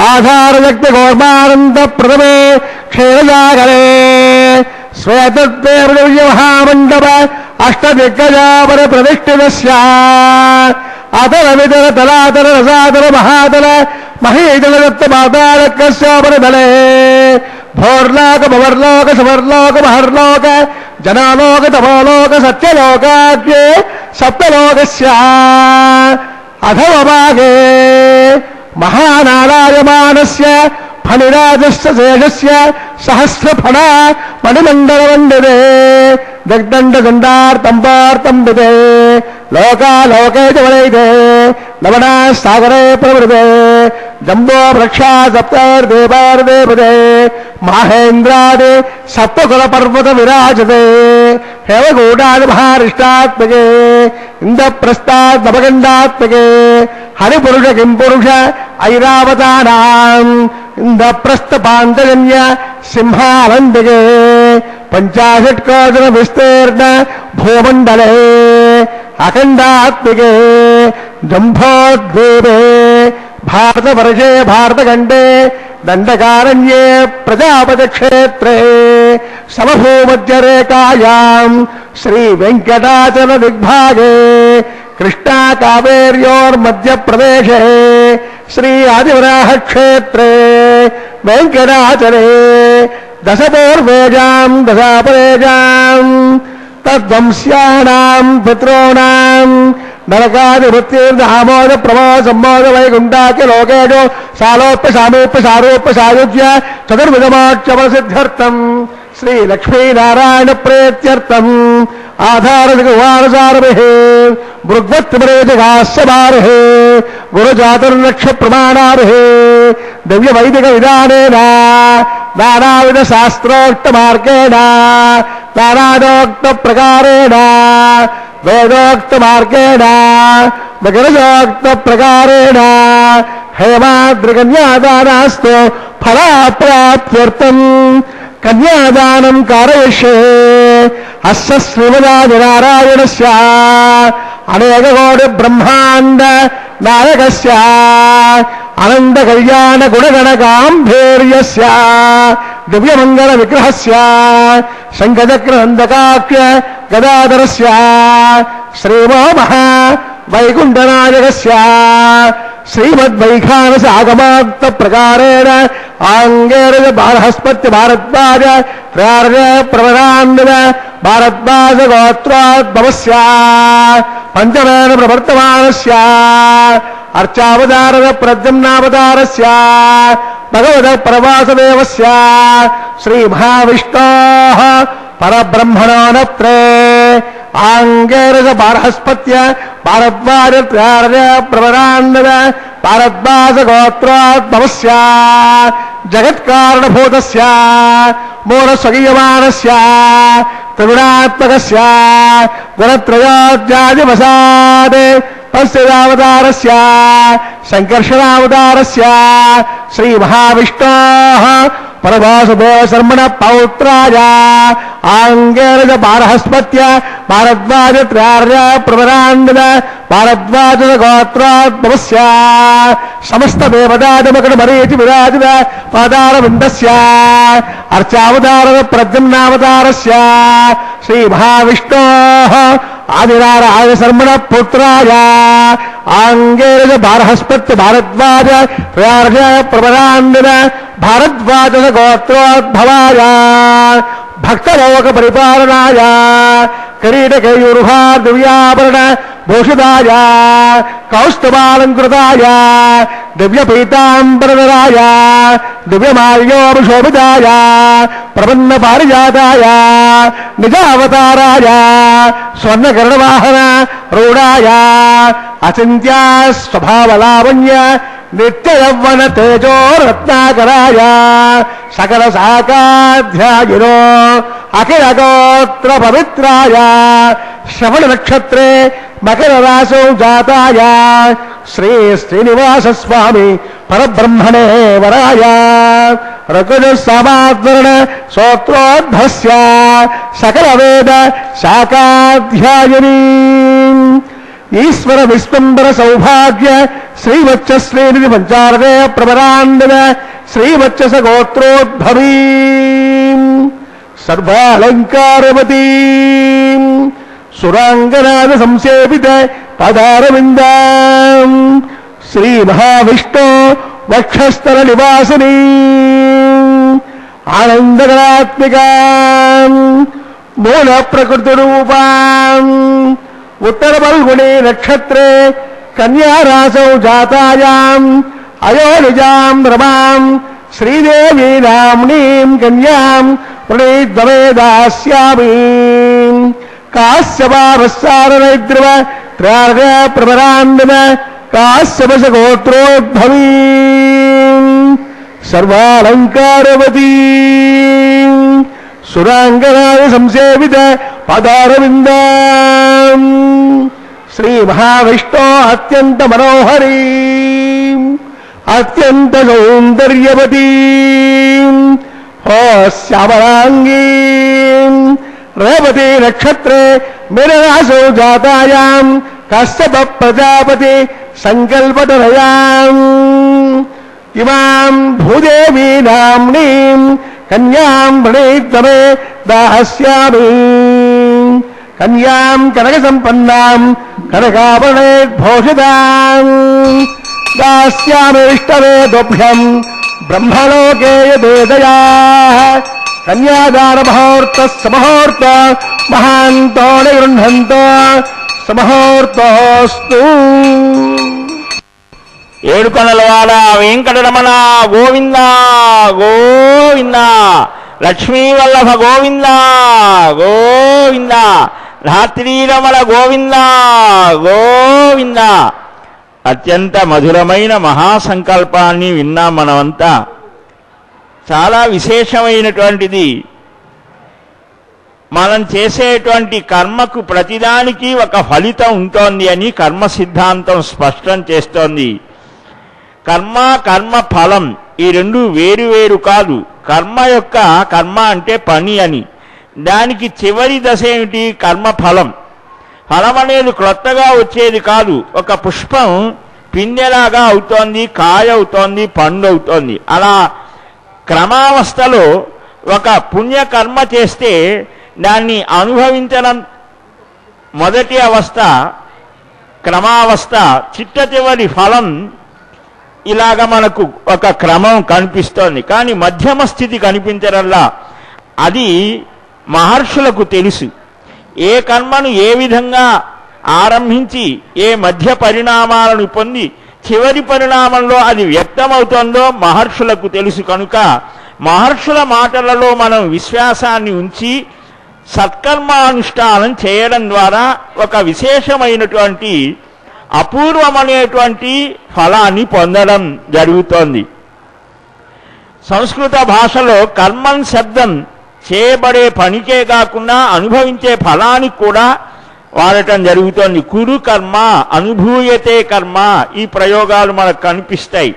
ఆధారవ్యక్తి గోర్మానంద ప్రథమే క్షీరజాగరే శ్వేతద్వేర్య మహామండప అష్టదిగ్గజాపర ప్రతిష్ఠితస్య అతల వితర తలాతల రసాతల మహాతల మహీతల దత్త పాతాళకస్యోపరదలే భోర్లోక భవర్లోక సువర్లోక మహర్లోక జనాలోక తపోలోక సత్యలోకాగ్రే సప్తలోకస్య అధమభాగే మహానారాయమానస్య ఫణిరాజస్య శేషస్య సహస్రఫణ మణిమండలమండిరే దిగ్దండదండార్తం పార్తం విదే లోకాలోకే చవరైతే నవనా సాగరే ప్రవృతే జంబో వృక్షా సప్తైర్దేవార్దేవదే మహేంద్రాది సప్తకుల పర్వత విరాజతే హేమగూడాది మహారిష్టాత్మకే ఇంద్రప్రస్థాత్మకండాత్మకే హరిపురుష కింపురుష ఐరావతానాం ఇంద్రప్రస్థ పాంతజన్య సింహానందికే పంచాశత్కోజన విస్తీర్ణ భూమండలే అఖండాత్మికే జంభోద్వీపే భారతవర్షే భారతఖండే దండకారణ్యే ప్రజాపతి క్షేత్రే సమభూమధ్యరేఖాయాం శ్రీ వెంకటాచల దిగ్భాగే కృష్ణా కావేర్యోర్మధ్యప్రదేశే శ్రీ ఆదివరాహ క్షేత్రే వెంకటాచలే దశపూర్వేజాం దశాపరేజాం తద్వంశ్యానాం పితॄణాం నరకాదివృత్తిర్నామోద ప్రమోద సంబోధ వైకుంఠాకి లోకేజో సాలోప్య సామీప్య సారూప్య సాయుజ్య చతుర్విధమోక్షమసిద్ధ్యర్థం శ్రీ లక్ష్మీనారాయణ ప్రేత్యర్థం ఆధారదిగువారసారభిః భృగ్వత్తిమరేజగాస్యమారిః గురుజాతుర్లక్ష ప్రమాణాభిః దివ్య వైదిక విధానేన నానావిధ శాస్త్రోక్త మార్గేణ నానాదోక్త ప్రకారేణ వేదోక్త మార్గేణ విగ్రహోక్త ప్రకారేణ హేమాద్రికన్యాదానాస్తు ఫలాప్రాప్త్యర్థం కన్యాదానం కారయిష్యే అస్య శ్రీమదాదినారాయణస్య అనేకకోటి బ్రహ్మాండ నాయకస్య అనంత కళ్యాణ గుణగణ గాంభీర్యస్య దివ్యమంగళ విగ్రహస్య శంఖచక్ర నందకాక్ష గదాధరస్య శ్రీమో మహా వైకుంఠనాయకస్య శ్రీమద్వైఖానస ఆగమాక్త ప్రకారేణ ఆంగేరజ బాలహస్పత్య భారద్వాజ త్రార్య ప్రవరాన్విత భారద్వాజ గోత్రోద్భవస్య పంచమేన ప్రవర్తమానస్య అర్చావతారద ప్రద్యుమ్నావతారస్య భగవత ప్రవాసదేవస్య శ్రీ మహావిష్ణోః పరబ్రహ్మణోనత్రే ఆంగేరజ బాలహస్పత్య భారద్వాజ త్రార్య ప్రవరాన్విత భారద్వాజ గోత్రోద్భవస్య జగత్కారణభూతస్య మూలస్వగీయమానస్య త్రిగుణాత్మకస్య గుణత్రయోధ్యాదివసాద్ తస్యావతారస్య సంకర్షణావతారస్య శ్రీ మహావిష్ణోః పరవాసుదేవ శర్మణ పౌత్రాయ ఆంగేరజ బాలహస్పత్య భారద్వాజ త్రార్య ప్రవరాన్విత భారద్వాజ గోత్రోద్భవస్య సమస్త దేవతాదిమకుడు మరీచి విరాజిత పాదారవిందస్య అర్చావతార ప్రద్యుమ్నావతారస్య శ్రీ మహావిష్ణోః ఆదినారాయణ శర్మణ పుత్రాయ ఆంగేరజ బాలహస్పత్య భారద్వాజ త్రార్య ప్రవరాన్విత భారద్వాజ గోత్రోద్భవాయ భక్తలోక పరిపాలనాయ కిరీటకేయూర్భా దివ్యాభరణ భూషితాయ కౌస్తుభాలంకృతాయ దివ్యపీతాంబరధరాయ దివ్యమాల్యోభిశోభితాయ ప్రపన్న పారిజాతాయ నిజావతారాయ స్వర్ణగరుడవాహన రూఢాయ అచింత్యా స్వభావలావణ్య నిత్య యవ్వన తేజో రత్నాకరాయ సకల శాఖాధ్యాయినో అఖిల గోత్ర పవిత్రాయ శ్రవణ నక్షత్రే మకర రాశౌ జాతాయ శ్రీ శ్రీనివాస స్వామి పరబ్రహ్మణే వరాయ రకుజ సమాద్వరణ స్తోత్రోద్భస్య సకల వేద శాఖాధ్యాయిని ఈశ్వర విశ్వంబర సౌభాగ్య శ్రీవత్స శ్రీనిధి పంచారదే ప్రవరాన్విత శ్రీవత్స గోత్రోద్భవీ సర్వాలంకారవతీ సురాంగనాద సంసేవిత పదారవిందాం శ్రీ మహావిష్ణు వక్షస్థల నివాసిని ఆనందగణాత్మికా మూల ప్రకృతి రూపాం ఉత్తర ఫల్గుణే నక్షత్రే కన్యారాశౌ జాతాయాం అయోనిజాం రమాం శ్రీదేవీ నామ్నీం కన్యాం ప్రణీద్వవేదాస్యామి కాశ్యపారసారనైద్రివ త్రార్గ ప్రవరాన్విత కాశ్యపశ గోత్రోద్భవీ సర్వాలంకారవతీ సురాంగనాయ సంసేవిత పదారవిందాం శ్రీ మహావిష్ణో అత్యంత మనోహరీ అత్యంత సౌందర్యవతీ ఓ శ్యామలాంగీ రేవతి నక్షత్రే మిరరాశౌ జాతాయాం కశ్యప ప్రజాపతి సంకల్పతనయాం ఇమాం భూదేవీ నామ్నీం కన్యాం ప్రణీతమే దాస్యామి కన్యాం కనక సంపన్నాం కనకాభరణేర్భూషితాం దాస్యామి ఇష్టమే తుభ్యం బ్రహ్మలోకే యదేదయా కన్యాదాన ముహూర్త సమహూర్త మహాంతో నిగృహంత సమహూర్తోస్తు. ఏడుకొండలవాడ వెంకటరమణ గోవింద గోవింద, లక్ష్మీవల్లభ గోవింద గోవింద, ధాత్రీరమణ గోవింద గోవింద. అత్యంత మధురమైన మహాసంకల్పాన్ని విన్నాం మనమంతా. చాలా విశేషమైనటువంటిది. మనం చేసేటువంటి కర్మకు ప్రతిదానికి ఒక ఫలితం ఉంటోంది అని కర్మ సిద్ధాంతం స్పష్టం చేస్తోంది. కర్మ కర్మ ఫలం ఈ రెండు వేరు వేరు కాదు. కర్మ అంటే పని అని, దానికి చివరి దశ ఏమిటి? కర్మ ఫలం. ఫలం అనేది క్రొత్తగా వచ్చేది కాదు. ఒక పుష్పం పిందెలాగా అవుతోంది, కాయ అవుతోంది, పండు అవుతోంది. అలా క్రమావస్థలో ఒక పుణ్యకర్మ చేస్తే దాన్ని అనుభవించడం మొదటి అవస్థ, క్రమావస్థ, చిట్ట చివరి ఫలం. ఇలాగ మనకు ఒక క్రమం కనిపిస్తోంది. కానీ మధ్యమ స్థితి కనిపించడంలా. అది మహర్షులకు తెలుసు. ఏ కర్మను ఏ విధంగా ఆరంభించి ఏ మధ్య పరిణామాలను పొంది చివరి పరిణామంలో అది వ్యక్తమవుతోందో మహర్షులకు తెలుసు. కనుక మహర్షుల మాటలలో మనం విశ్వాసాన్ని ఉంచి సత్కర్మానుష్ఠానం చేయడం ద్వారా ఒక విశేషమైనటువంటి అపూర్వమనేటువంటి ఫలాన్ని పొందడం జరుగుతోంది. సంస్కృత భాషలో కర్మన్ శబ్దం చేయబడే పనికే కాకుండా అనుభవించే ఫలానికి కూడా వాడటం జరుగుతోంది. కురు కర్మ అనుభూయతే కర్మ, ఈ ప్రయోగాలు మనకు కనిపిస్తాయి.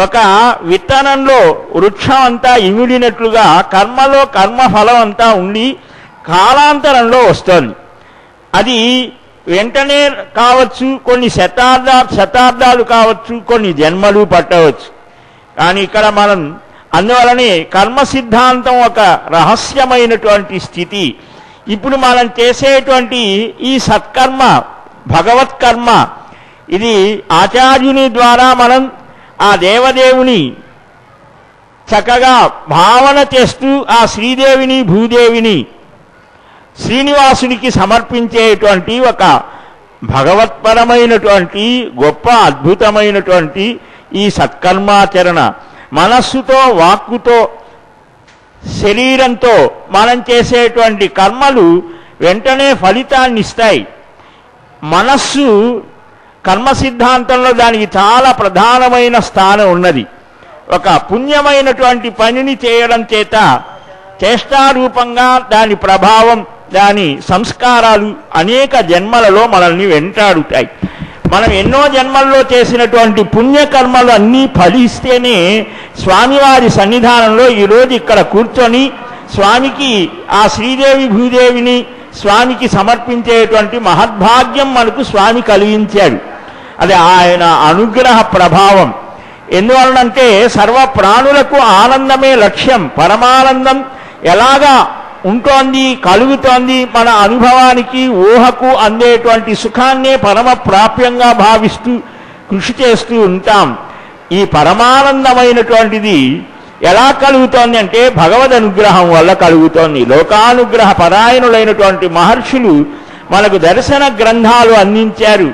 ఒక విత్తనంలో వృక్షం అంతా ఇమిడినట్లుగా కర్మలో కర్మఫలం అంతా ఉండి కాలాంతరంలో వస్తోంది. అది వెంటనే కావచ్చు, కొన్ని శతాబ్దాలు కావచ్చు, కొన్ని జన్మలు పట్టవచ్చు. కానీ ఇక్కడ మనం అందువలనే కర్మ సిద్ధాంతం ఒక రహస్యమైనటువంటి స్థితి. ఇప్పుడు మనం చేసేటువంటి ఈ సత్కర్మ భగవత్కర్మ, ఇది ఆచార్యుని ద్వారా మనం ఆ దేవదేవుని చక్కగా భావన చేస్తూ ఆ శ్రీదేవిని భూదేవిని శ్రీనివాసునికి సమర్పించేటువంటి ఒక భగవత్పరమైనటువంటి గొప్ప అద్భుతమైనటువంటి ఈ సత్కర్మాచరణ. మనస్సుతో వాక్కుతో శరీరంతో మనం చేసేటువంటి కర్మలు వెంటనే ఫలితాన్ని ఇస్తాయి. మనస్సు కర్మ సిద్ధాంతంలో దానికి చాలా ప్రధానమైన స్థానం ఉన్నది. ఒక పుణ్యమైనటువంటి పనిని చేయడం చేత చేష్టారూపంగా దాని ప్రభావం, దాని సంస్కారాలు అనేక జన్మలలో మనల్ని వెంటాడుతాయి. మనం ఎన్నో జన్మల్లో చేసినటువంటి పుణ్యకర్మలు అన్నీ ఫలిస్తేనే స్వామివారి సన్నిధానంలో ఈరోజు ఇక్కడ కూర్చొని స్వామికి ఆ శ్రీదేవి భూదేవిని స్వామికి సమర్పించేటువంటి మహద్భాగ్యం మనకు స్వామి కలిగించాడు. అది ఆయన అనుగ్రహ ప్రభావం. ఎందువలనంటే సర్వ ప్రాణులకు ఆనందమే లక్ష్యం. పరమానందం ఎలాగా ఉంటోంది, కలుగుతోంది, మన అనుభవానికి ఊహకు అందేటువంటి సుఖాన్నే పరమ ప్రాప్యంగా భావిస్తూ కృషి చేస్తూ ఉంటాం. ఈ పరమానందమైనటువంటిది ఎలా కలుగుతోంది అంటే భగవద్ అనుగ్రహం వల్ల కలుగుతోంది. లోకానుగ్రహ పరాయణులైనటువంటి మహర్షులు మనకు దర్శన గ్రంథాలు అందించారు.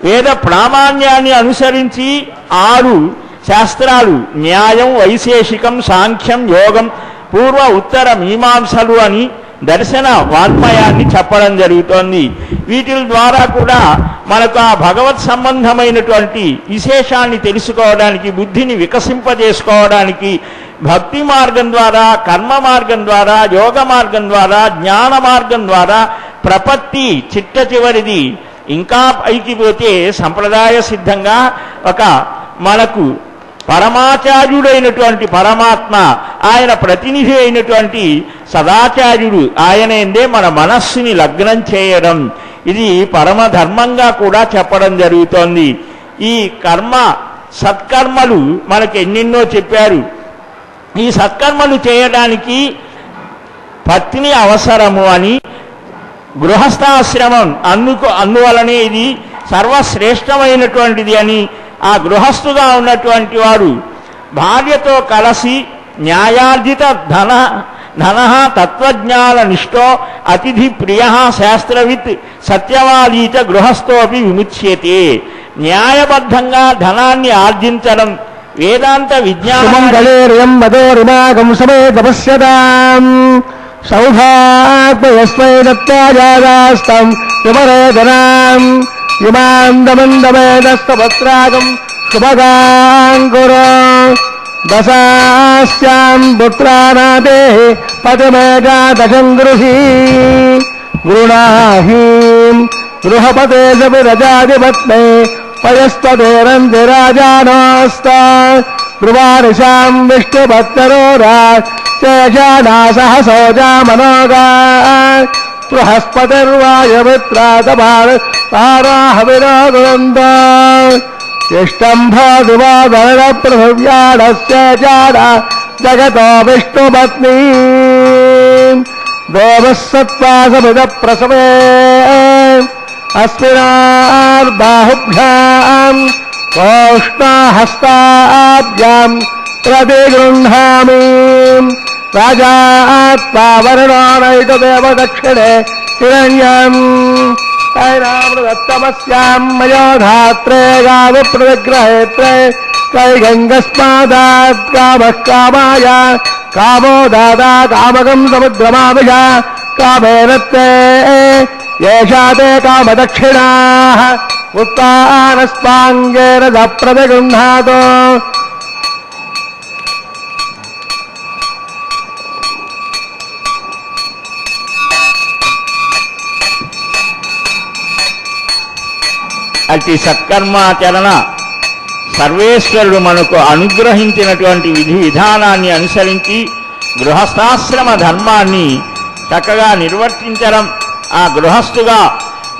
వేద ప్రామాణ్యాన్ని అనుసరించి 6 శాస్త్రాలు, న్యాయం, వైశేషికం, సాంఖ్యం, యోగం, పూర్వ ఉత్తర మీమాంసలు అని దర్శన వాన్మయాన్ని చెప్పడం జరుగుతోంది. వీటి ద్వారా కూడా మనకు ఆ భగవత్ సంబంధమైనటువంటి విశేషాన్ని తెలుసుకోవడానికి, బుద్ధిని వికసింపజేసుకోవడానికి భక్తి మార్గం ద్వారా, కర్మ మార్గం ద్వారా, యోగ మార్గం ద్వారా, జ్ఞాన మార్గం ద్వారా ప్రపత్తి చిట్ట చివరిది. ఇంకా పైకి పోతే సంప్రదాయ సిద్ధంగా ఒక మనకు పరమాచార్యుడైనటువంటి పరమాత్మ, ఆయన ప్రతినిధి అయినటువంటి సదాచార్యుడు, ఆయన ఎందే మన మనస్సుని లగ్నం చేయడం, ఇది పరమధర్మంగా కూడా చెప్పడం జరుగుతోంది. ఈ కర్మ సత్కర్మలు మనకు ఎన్నెన్నో చెప్పారు. ఈ సత్కర్మలు చేయడానికి పత్ని అవసరము అని గృహస్థాశ్రమం అందువలనే ఇది సర్వశ్రేష్టమైనటువంటిది అని ఆ గృహస్థుగా ఉన్నటువంటి వాడు భార్యతో కలిసి న్యాయార్జిత ధన తత్వజ్ఞాన నిష్టో అతిథి ప్రియ శాస్త్రవిత్ సత్యవాదీ చ గృహస్థోపి విముచ్యతే. న్యాయబద్ధంగా ధనాన్ని ఆర్జించడం వేదాంత విజ్ఞానం సౌభాగ్యస్మై దత్తాజాదాస్తం విమరేదనాం ఇమాందమందమేదస్తపత్రాగం శుభగాంకురో దశాస్యాం పుత్రానాదే పతిమేకాదశం గృహీ గృణాహీం గృహపతే సవిరజాధిపత్నే పయస్పదేరంతి రాజానోస్తా ధ్రువానిశాం విష్ణుభక్తరో రాజానా సహసోజా మనోగా బృహస్పతిర్వాయుమిత్రాదపారాహవిరోగులంద ఇష్టంభోదివాదర పృథివ్యాడస్య జాడా జగతో విష్ణుపత్నీ దేవः సత్వాసమిద ప్రసవే అస్మినార్బాహుభ్యాం ఓష్ణహస్తాభ్యాం ప్రతిగృహ్ణామి రాజాత్మావరుణోనైతదేవ దక్షిణే హిరణ్యం తైరామృతమస్యాం మయోధాత్రే గావిప్రవిగ్రహేత్రే కైగంగస్మాదాత్ కామః కామాయ కామో దాదా కామకం సముద్రమాభిజ కామేనత్తే ఏషా తే కామదక్షిణాః ఉత్తానస్పాంగేన ప్రతిగృహ్ణాతో. అతి సత్కర్మాచరణ సర్వేశ్వరుడు మనకు అనుగ్రహించినటువంటి విధి విధానాన్ని అనుసరించి గృహస్థాశ్రమ ధర్మాన్ని చక్కగా నిర్వర్తించడం, ఆ గృహస్థుగా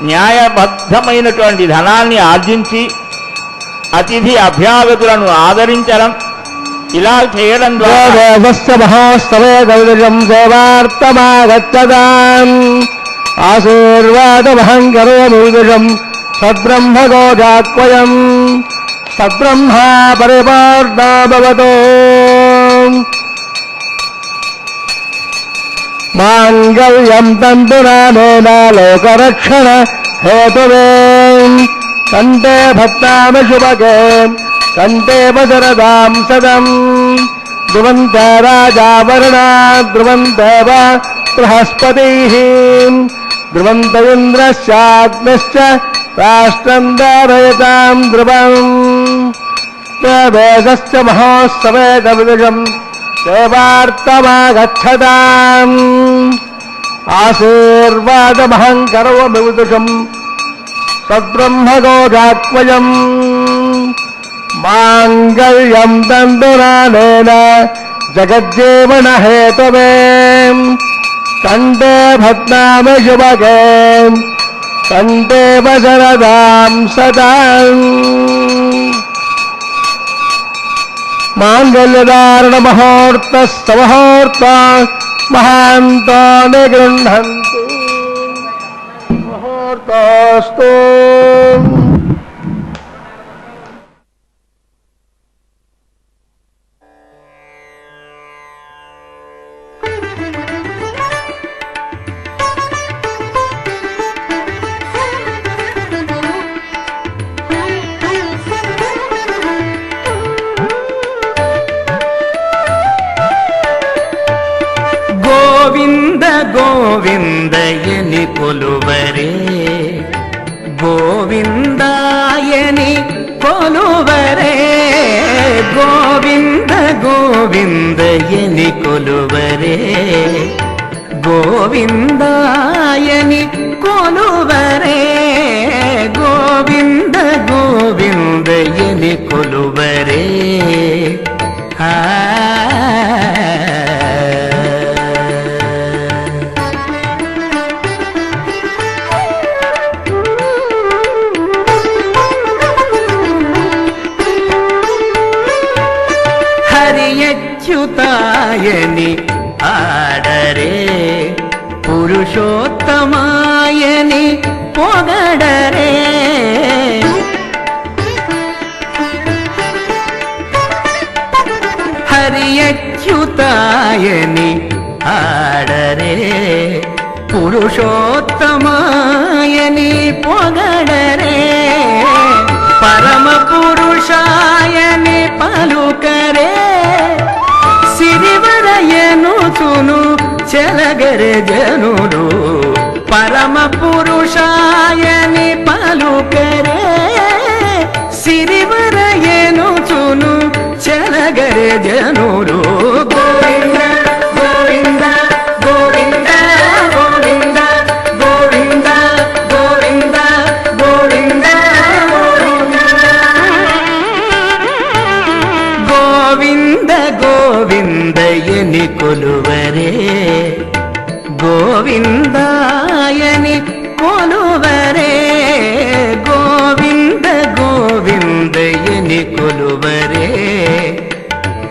న్యాయబద్ధమైనటువంటి ధనాన్ని ఆర్జించి అతిథి అభ్యాగతులను ఆదరించడం, ఇలా చేయడం ద్వారా ఆశీర్వాదమహం కరోమిదృశం సద్బ్రహ్మగోజాక్వయం సద్బ్రహ్మా పరిపూర్ణా భవతో. మాంగళ్యం తంతునానేన లోకరక్షణ హేతువే కంఠే భక్తామి శుభగే కంఠే వసరదాం సదం ధ్రువంత రాజా వరుణా ధ్రువంతేవ బృహస్పతిః ధ్రువంత ఇంద్రశ్చాగ్నిశ్చ రాష్ట్రం ధారయతాం ధ్రువం వేదశ్చ మహోత్సవే విదుషం సేవార్థమాగచ్చతాం ఆశీర్వాదమహం కరోమి విదుషం సద్బ్రహ్మగోజాక్వయం మాంగళ్యం తంతునానేన జగజ్జీవన హేతవే కంఠే భద్నామి శుభగే కంఠే వసరదాం సదాం. మాంగళ్యధారణ మహోర్తస్తమహోర్త మహాంతో నిగృహంతు మహోర్తస్తు. గోవిందయని కొలువరే గోవిందాయని కొలువరే గోవింద గోవిందయని కొలువరే గోవిందాయని కొలువరే గోవింద గోవిందయని కొలువరే. అచ్యుతాయని ఆడరే పురుషోత్తమాయని పొగడరే హరి అచ్యుతాయని ఆడరే పురుషోత్తమాయని పొగడరే పరమ పురుషాయని పలుకరే సిరివరయనుచును చెలగరే జనులు పరమ పురుషాయని పలుకరే సిరివరయనుచును చెలగరే జనులు గోవింద గోవింద గోవింద గోవింద గోవింద గోవింద గోవింద గోవింద గోవిందయని కొలువరే గోవిందాయని కొలువరే గోవింద గోవిందయని కొలువరే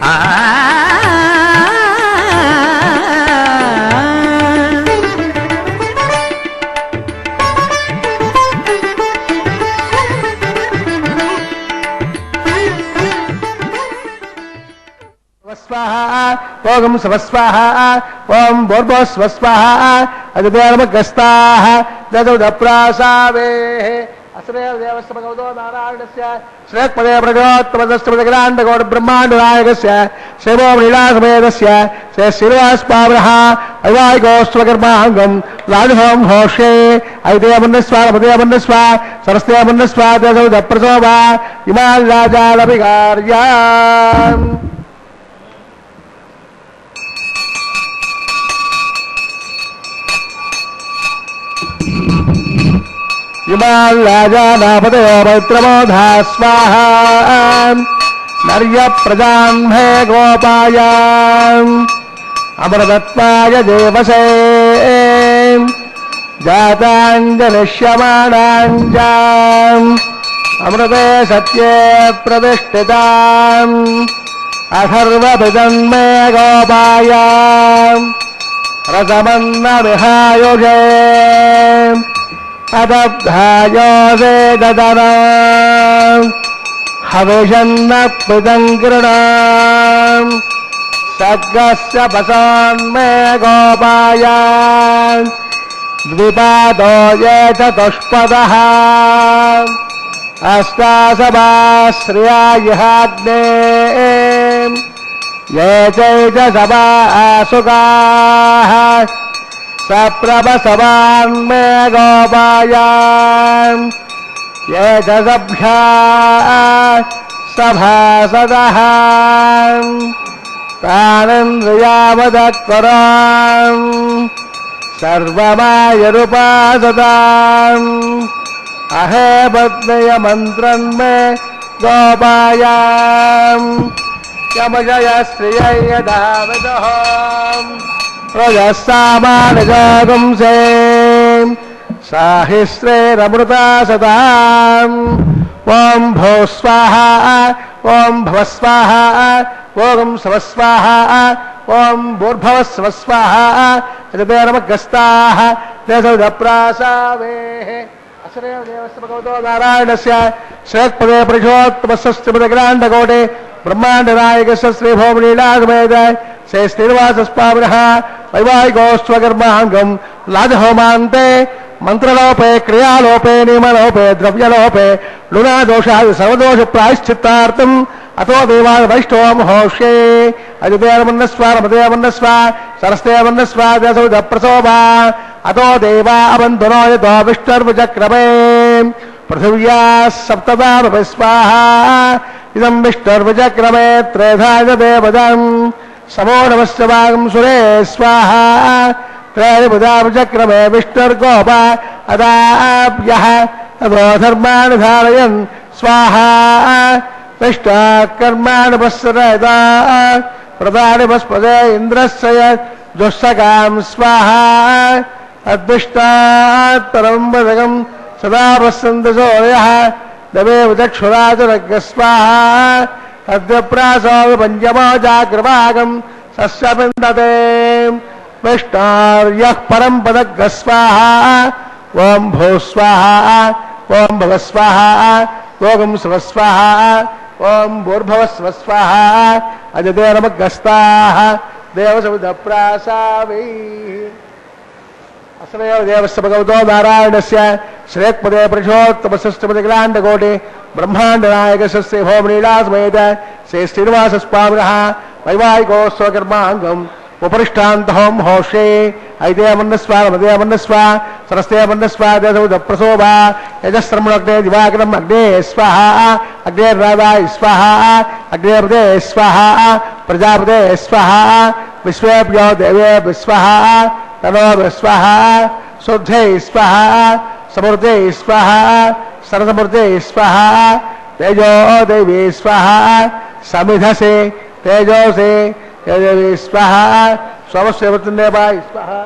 ఆ స్వాహా ఓం శివస్వాహ ఓం భూర్భువస్వస్వాహ అదిదేవమగ్రస్తాః దదౌదప్రాసావే అసరేవ దేవస్య భగవతో నారాయణస్య శ్రేత్పదే ప్రజోత్తమదస్తమదగ్రాండగౌడ బ్రహ్మాండనాయకస్య శివో లీలాసమేతస్య శ్రీశ్రీనివాసపావనః వైవాహికోస్త్వకర్మాంగం లాడుహోం హోషే ఐదేవన్నస్వామదేవన్నస్వ సరస్దేవన్నస్వ దదౌదప్రసోభా ఇమాన్ రాజాలభికార్యాన్ ఇమాన్ రాజానాపదయో మైత్రమోధా స్వాహా నర్య ప్రజాన్హే గోపాయ అమృతత్వాయ దేవసే జాతాంజలిష్యమాణాంజ అమృతే సత్యే ప్రతిష్ఠితాం అథర్వభిజన్మే గోపాయ రసమన్న విహాయుజే అదబ్ధాయోసే దదన హవిషన్న పిదంకృణ సద్గస్య పసాన్మే గోపాయ ద్విపాదో ఏ చతుష్పదః అష్టాసభాశ్రియాయిహాగ్నే ఏ చైతసభా ఆసుగాః సప్రభసవాన్మే గోపాయ ఏ సభ్యా సభాసదః తానంద్రియావదత్వరాం సర్వమాయరుపాసతాం అహే పద్మయ మంత్రన్మే గోపాయ యమజయ శ్రియయదావిదహం రజస్సామానజాగుంసే సాహిశ్రేరమృతా సతాం ఓం భో స్వాహ ఓం భవస్వాహ ఓం శవస్వాహ ఓం భూర్భవస్వస్వాహ జగదేరమగ్రస్తాః దేశౌదప్రాసావే అసరేవ దేవస్య భగవతో నారాయణస్య శ్రేత్పదే ప్రజోత్తమస్యస్త్రిపదగ్రాండకోటే బ్రహ్మాండనాయకస్య శ్రీభోమలీలాగమేద శ్రీ శ్రీనివాసస్వామినః వైవాహికోస్త్వకర్మాంగం లాజహోమాంతే మంత్రలోపే క్రియాలోపే నియమలోపే ద్రవ్యలోపే లుణాదోషాది సర్వదోష ప్రాయశ్చిత్తార్థం అతో దేవాయ వైష్ణవం హోష్యే అదిదేవమన్నస్వామదేవమన్నస్వ సరస్దేవమన్నస్వ దసౌదప్రసోభా అతో దేవా అబంధునో యతో విష్ణుర్విచక్రమే పృథివ్యా సప్తదామపి స్వాహా ఇదం విష్ణుర్విచక్రమే త్రేధాయ దేవదం సమో నమస్య భాగం సురే స్వాహా త్రైబుధావిచక్రమే విష్ణుర్గోప అదాభ్యః అదో ధర్మాణి ధారయన్ స్వాహా విష్ణుకర్మాణి పశ్యదా ప్రదాని పస్పదే ఇంద్రస్య దుస్సకాం స్వాహా అద్విష్టాత్ పరం వదగం సదా పశ్యంత సూర్యః దవేవ చక్షురాజరగ్గ స్వాహా तद्विप्रासो विपञ्चमो जागृभागं सस्यपिन्दते विष्णार्यः परं पदग्गः स्वाहा ॐ भूः स्वाहा ॐ भवः स्वाहा ॐ स्वः स्वाहा ॐ भूर्भुवः स्वः स्वाहा अजते नमग्गस्ताः देवसविदप्रासावैः असमेव देवस्य भगवतो नारायणस्य श्रेत्पदे पुरुषोत्तमसृष्टिपतिग्लाण्डकोटि ब्रह्माण्डनायकस्य श्री भौमनीलासमेत श्री श्रीनिवासस्वामिनः वैवाहिको स्वकर्माङ्गम् उपरिष्टान्तहों होषे ऐते मन्नस्वा मदे मन्नस्वा सरस्ते मन्नस्वा देवसविदप्रसोभा यजस्रमणग्ने दिवाकरम् अग्ने स्वाहा अग्नेर्राधाय स्वाहा अग्नेपदे स्वाहा प्रजापते स्वाहा विश्वेभ्यो देवेभ्यो स्वाहा तनो स्वाहा शुद्धे स्वाहा समृद्धे स्वाहा सरसमृद्धे स्वाहा तेजो देवी स्वाहा समिधसे तेजो से तेजवी स्वाहा सोमस्य वृत्तन्देवाय स्वाहा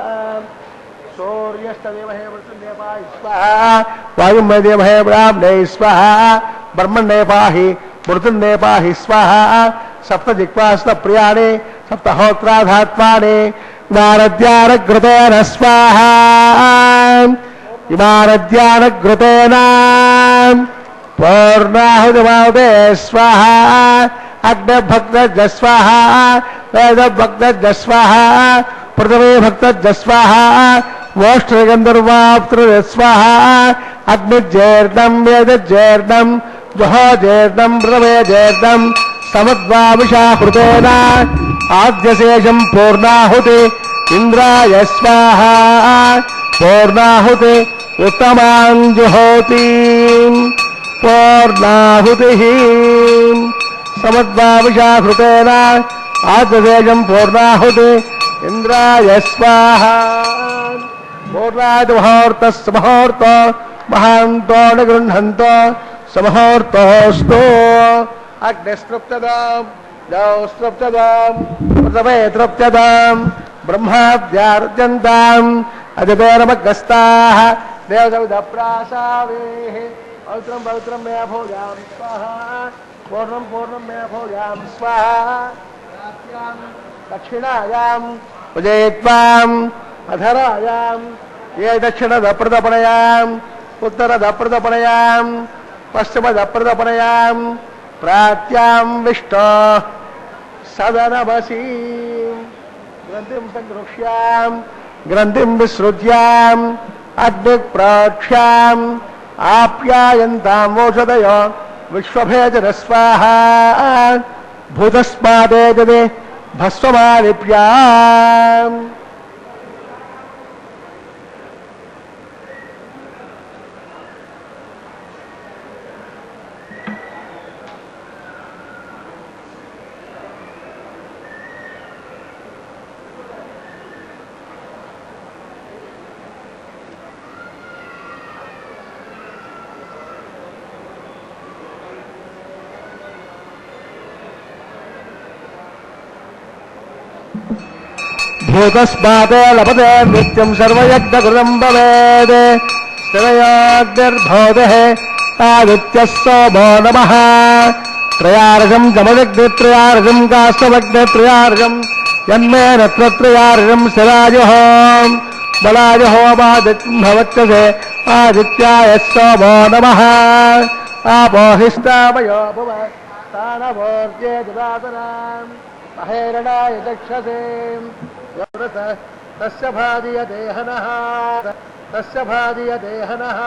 सूर्यस्तदेवहे वृत्तन्देवाय स्वाहा वायुमय देवहे ब्राह्मणे स्वाहा ब्रह्मणे पाहि वृत्तन्ने पाहि स्वाहा सप्तजिह्वास्तप्रियाणि सप्तहोत्राधात्मानि इमानद्यानघृतेन स्वाहा इमानद्यानघृतेन पूर्णाहुतिमाहुते स्वाहा अग्निभक्तज स्वाहा वेदभक्तज स्वाहा पृथ्वी भक्तज स्वाहा वोष्ट्रगन्धर्वाप्तृज स्वाहा अग्निज्येर्णं वेदज्येर्णं जुहोज्येर्णं पृथ्वीज्येर्णं समुद्वाविषाहृतेन आद्यशेषं पूर्णाहुति इंद्राय स्वाहा पूर्णाहुति उत्तमां जुहोति पूर्णाहुतिः समुद्वाविषाहृतेन आद्यशेषं पूर्णाहुति इंद्राय स्वाहा पूर्णाहुतिमुहूर्तस्य मुहूर्तो महान्तो न गृह्णन्तो समहूर्तोऽस्तु अग्निस्तृप्तदाम् जौस्तृप्तदाम् प्रथमे तृप्तदाम् ब्रह्माद्यार्जन्ताम् अजते नमग्गस्ताः देवसविदप्रासावेः पवित्रं पवित्रं मे भोजां स्वाहा पूर्णं पूर्णं मे भोजां स्वाहा रात्र्यां दक्षिणायां उजयित्वाम् अधरायां ये दक्षिणदप्रदपणयाम् उत्तरदप्रदपणयां पश्चिमदप्रदपणयां प्रात्यां विष्टो सदनमसी ग्रन्थिं संगृह्यां ग्रन्थिं विसृज्याम् अग्निप्राक्ष्याम् आप्यायन्तां ओषधयो विश्वभेजन स्वाहा भूतस्मादेजने भस्वमालिप्याम् भूतस्माते लभते नित्यं सर्वयज्ञकृतं भवेत् स्थिरयोग्निर्भोदः आदित्यः सोमो नमः त्रयार्घं जमदग्नित्रयार्घं काष्ठमग्नित्रयार्घं यन्मे नत्रत्रयार्घं स्थिरायुः बलायुः वादित्यं भवत्यसे आदित्याय सोमो नमः आपोहिष्टामयो भव तानभोर्जे ददातनाम् अहेरणाय दक्षसे तस्य भादीयदेहनः तस्य भादीयदेहनः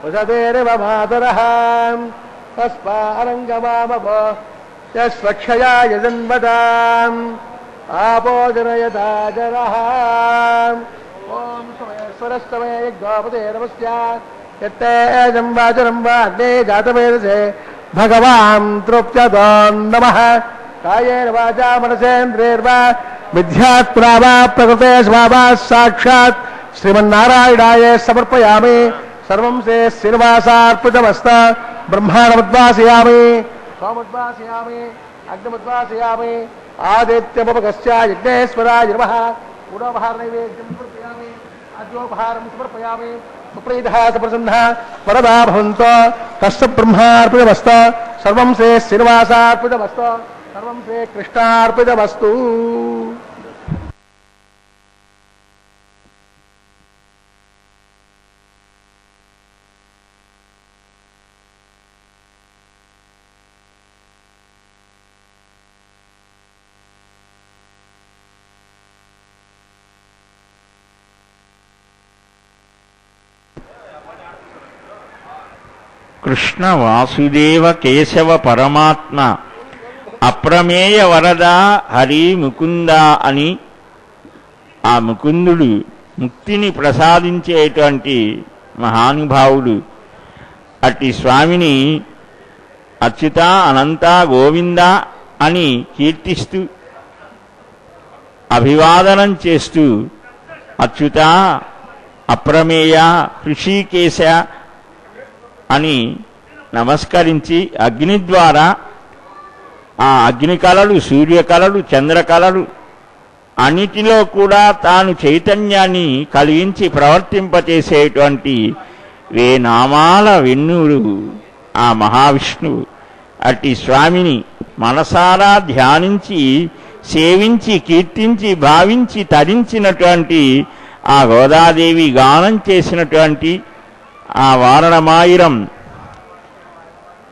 उषदेरिव मातरः तस्मारङ्गमामव यस्वक्षया यजन्वताम् आपो जनयता जरः ॐ स्वरेश्वरस्तमे यज्ञोपदे नमस्या यत्ते जम्बाचरं वा अग्ने जातवेदसे भगवान् तृप्यतो नमः कायेन वाचा मनसेन्द्रियैर्वा विद्यात्मना वा प्रकृते स्वभावात् साक्षात् श्रीमन्नारायणाय समर्पयामि सर्वं से श्रीनिवासार्पितमस्तु ब्रह्माण्डमुद्वासयामि सोमुद्वासयामि अग्निमुद्वासयामि आदित्यमुपगस्य यज्ञेश्वराय नमः गुणोपहारनैवेद्यं समर्पयामि अद्योपहारं समर्पयामि सुप्रीतः सुप्रसन्नः वरदा भवन्तो तस्य ब्रह्मार्पितमस्तु సర్వం శ్రీ శ్రీనివాసార్పితమస్తు, సర్వం శ్రీ కృష్ణార్పితమస్తు. కృష్ణ వాసుదేవ కేశవ పరమాత్మ అప్రమేయ వరద హరి ముకుంద అని ఆ ముకుందుడు ముక్తిని ప్రసాదించేటువంటి మహానుభావుడు. అట్టి స్వామిని అచ్యుత అనంత గోవింద అని కీర్తిస్తూ అభివాదనం చేస్తూ అచ్యుత అప్రమేయ హృషికేశ అని నమస్కరించి అగ్ని ద్వారా ఆ అగ్ని కళలు, సూర్యకళలు, చంద్రకళలు అన్నిటిలో కూడా తాను చైతన్యాన్ని కలిగించి ప్రవర్తింపచేసేటువంటి నామాల వెన్నుడు ఆ మహావిష్ణువు. అట్టి స్వామిని మనసారా ధ్యానించి సేవించి కీర్తించి భావించి తరించినటువంటి ఆ గోదాదేవి గానం చేసినటువంటి ఆ వారణమాయిరం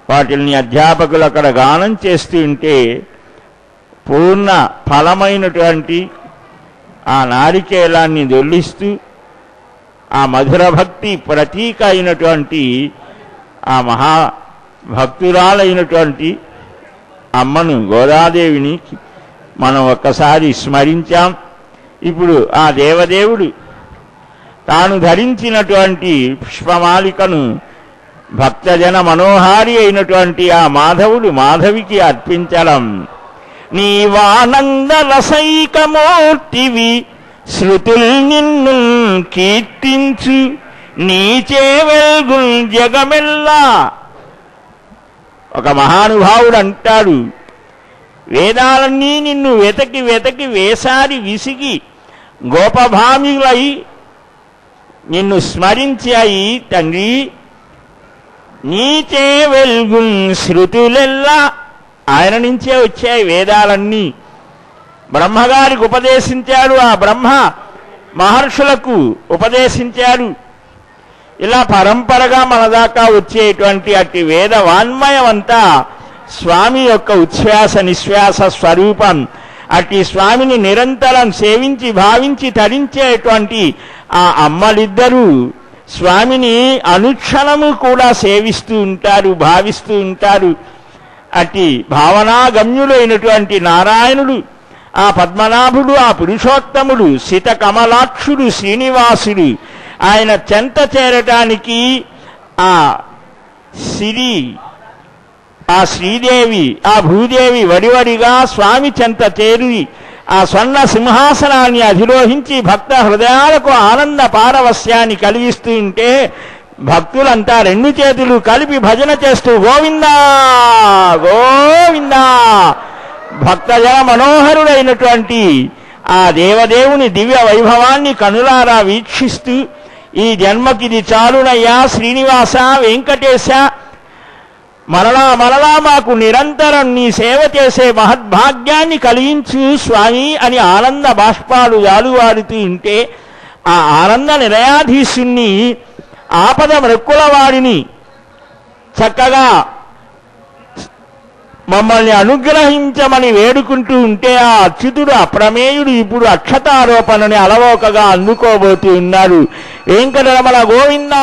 వాటిని అధ్యాపకులు అక్కడ గానం చేస్తూ ఉంటే పూర్ణ ఫలమైనటువంటి ఆ నారికేలాన్ని దొల్లిస్తూ ఆ మధుర భక్తి ప్రతీక అయినటువంటి ఆ మహాభక్తురాలైనటువంటి అమ్మను గోదాదేవిని మనం ఒక్కసారి స్మరించాం. ఇప్పుడు ఆ దేవదేవుడు తాను ధరించినటువంటి పుష్పమాలికను భక్తజన మనోహారి అయినటువంటి ఆ మాధవుడు మాధవికి అర్పించడం. నీవానంద రసైకమూర్తివి శృతుల్ నిన్ను కీర్తించు, నీచే వెల్గు జగమెల్లా. ఒక మహానుభావుడు అంటాడు, వేదాలన్నీ నిన్ను వెతకి వెతకి వేసారి విసిగి గోపభామిలై నిన్ను స్మరించాయి తండ్రి. నీచే వెల్గు శృతులెల్లా, ఆయన నుంచే వచ్చాయి వేదాలన్నీ. బ్రహ్మగారికి ఉపదేశించాడు, ఆ బ్రహ్మ మహర్షులకు ఉపదేశించాడు. ఇలా పరంపరగా మన దాకా వచ్చేటువంటి అట్టి వేద వాన్మయం అంతా స్వామి యొక్క ఉచ్ఛ్వాస నిశ్వాస స్వరూపం. అట్టి స్వామిని నిరంతరం సేవించి భావించి తరించేటువంటి ఆ అమ్మలిద్దరూ స్వామిని అనుక్షణము కూడా సేవిస్తూ ఉంటారు, భావిస్తూ ఉంటారు. అట్టి భావనాగమ్యులైనటువంటి నారాయణుడు, ఆ పద్మనాభుడు, ఆ పురుషోత్తముడు, సిత కమలాక్షుడు శ్రీనివాసుడు ఆయన చెంత చేరటానికి ఆ శ్రీదేవి ఆ భూదేవి వడివడిగా స్వామి చెంత చేరి ఆ స్వర్ణ సింహాసనాన్ని అధిరోహించి భక్త హృదయాలకు ఆనంద పారవస్యాన్ని కలిగిస్తూ ఉంటే భక్తులంతా రెండు చేతులు కలిపి భజన చేస్తూ గోవిందా గోవిందా భక్తజన మనోహరుడైనటువంటి ఆ దేవదేవుని దివ్య వైభవాన్ని కనులారా వీక్షిస్తూ ఈ జన్మకిది చాలునయ్యా శ్రీనివాస వెంకటేశ, మరలా మరలా మాకు నిరంతరం నీ సేవ చేసే మహద్భాగ్యాన్ని కలిగించు స్వామి అని ఆనంద బాష్పాలు జాలువాడుతూ ఉంటే ఆ ఆనంద నిలయాధీశుణ్ణి ఆపద మృక్కుల వాడిని చక్కగా మమ్మల్ని అనుగ్రహించమని వేడుకుంటూ ఉంటే ఆ అచ్యుతుడు అప్రమేయుడు ఇప్పుడు అక్షతారోపణని అలవోకగా అందుకోబోతూ ఉన్నారు. వెంకటరమణ గోవిందా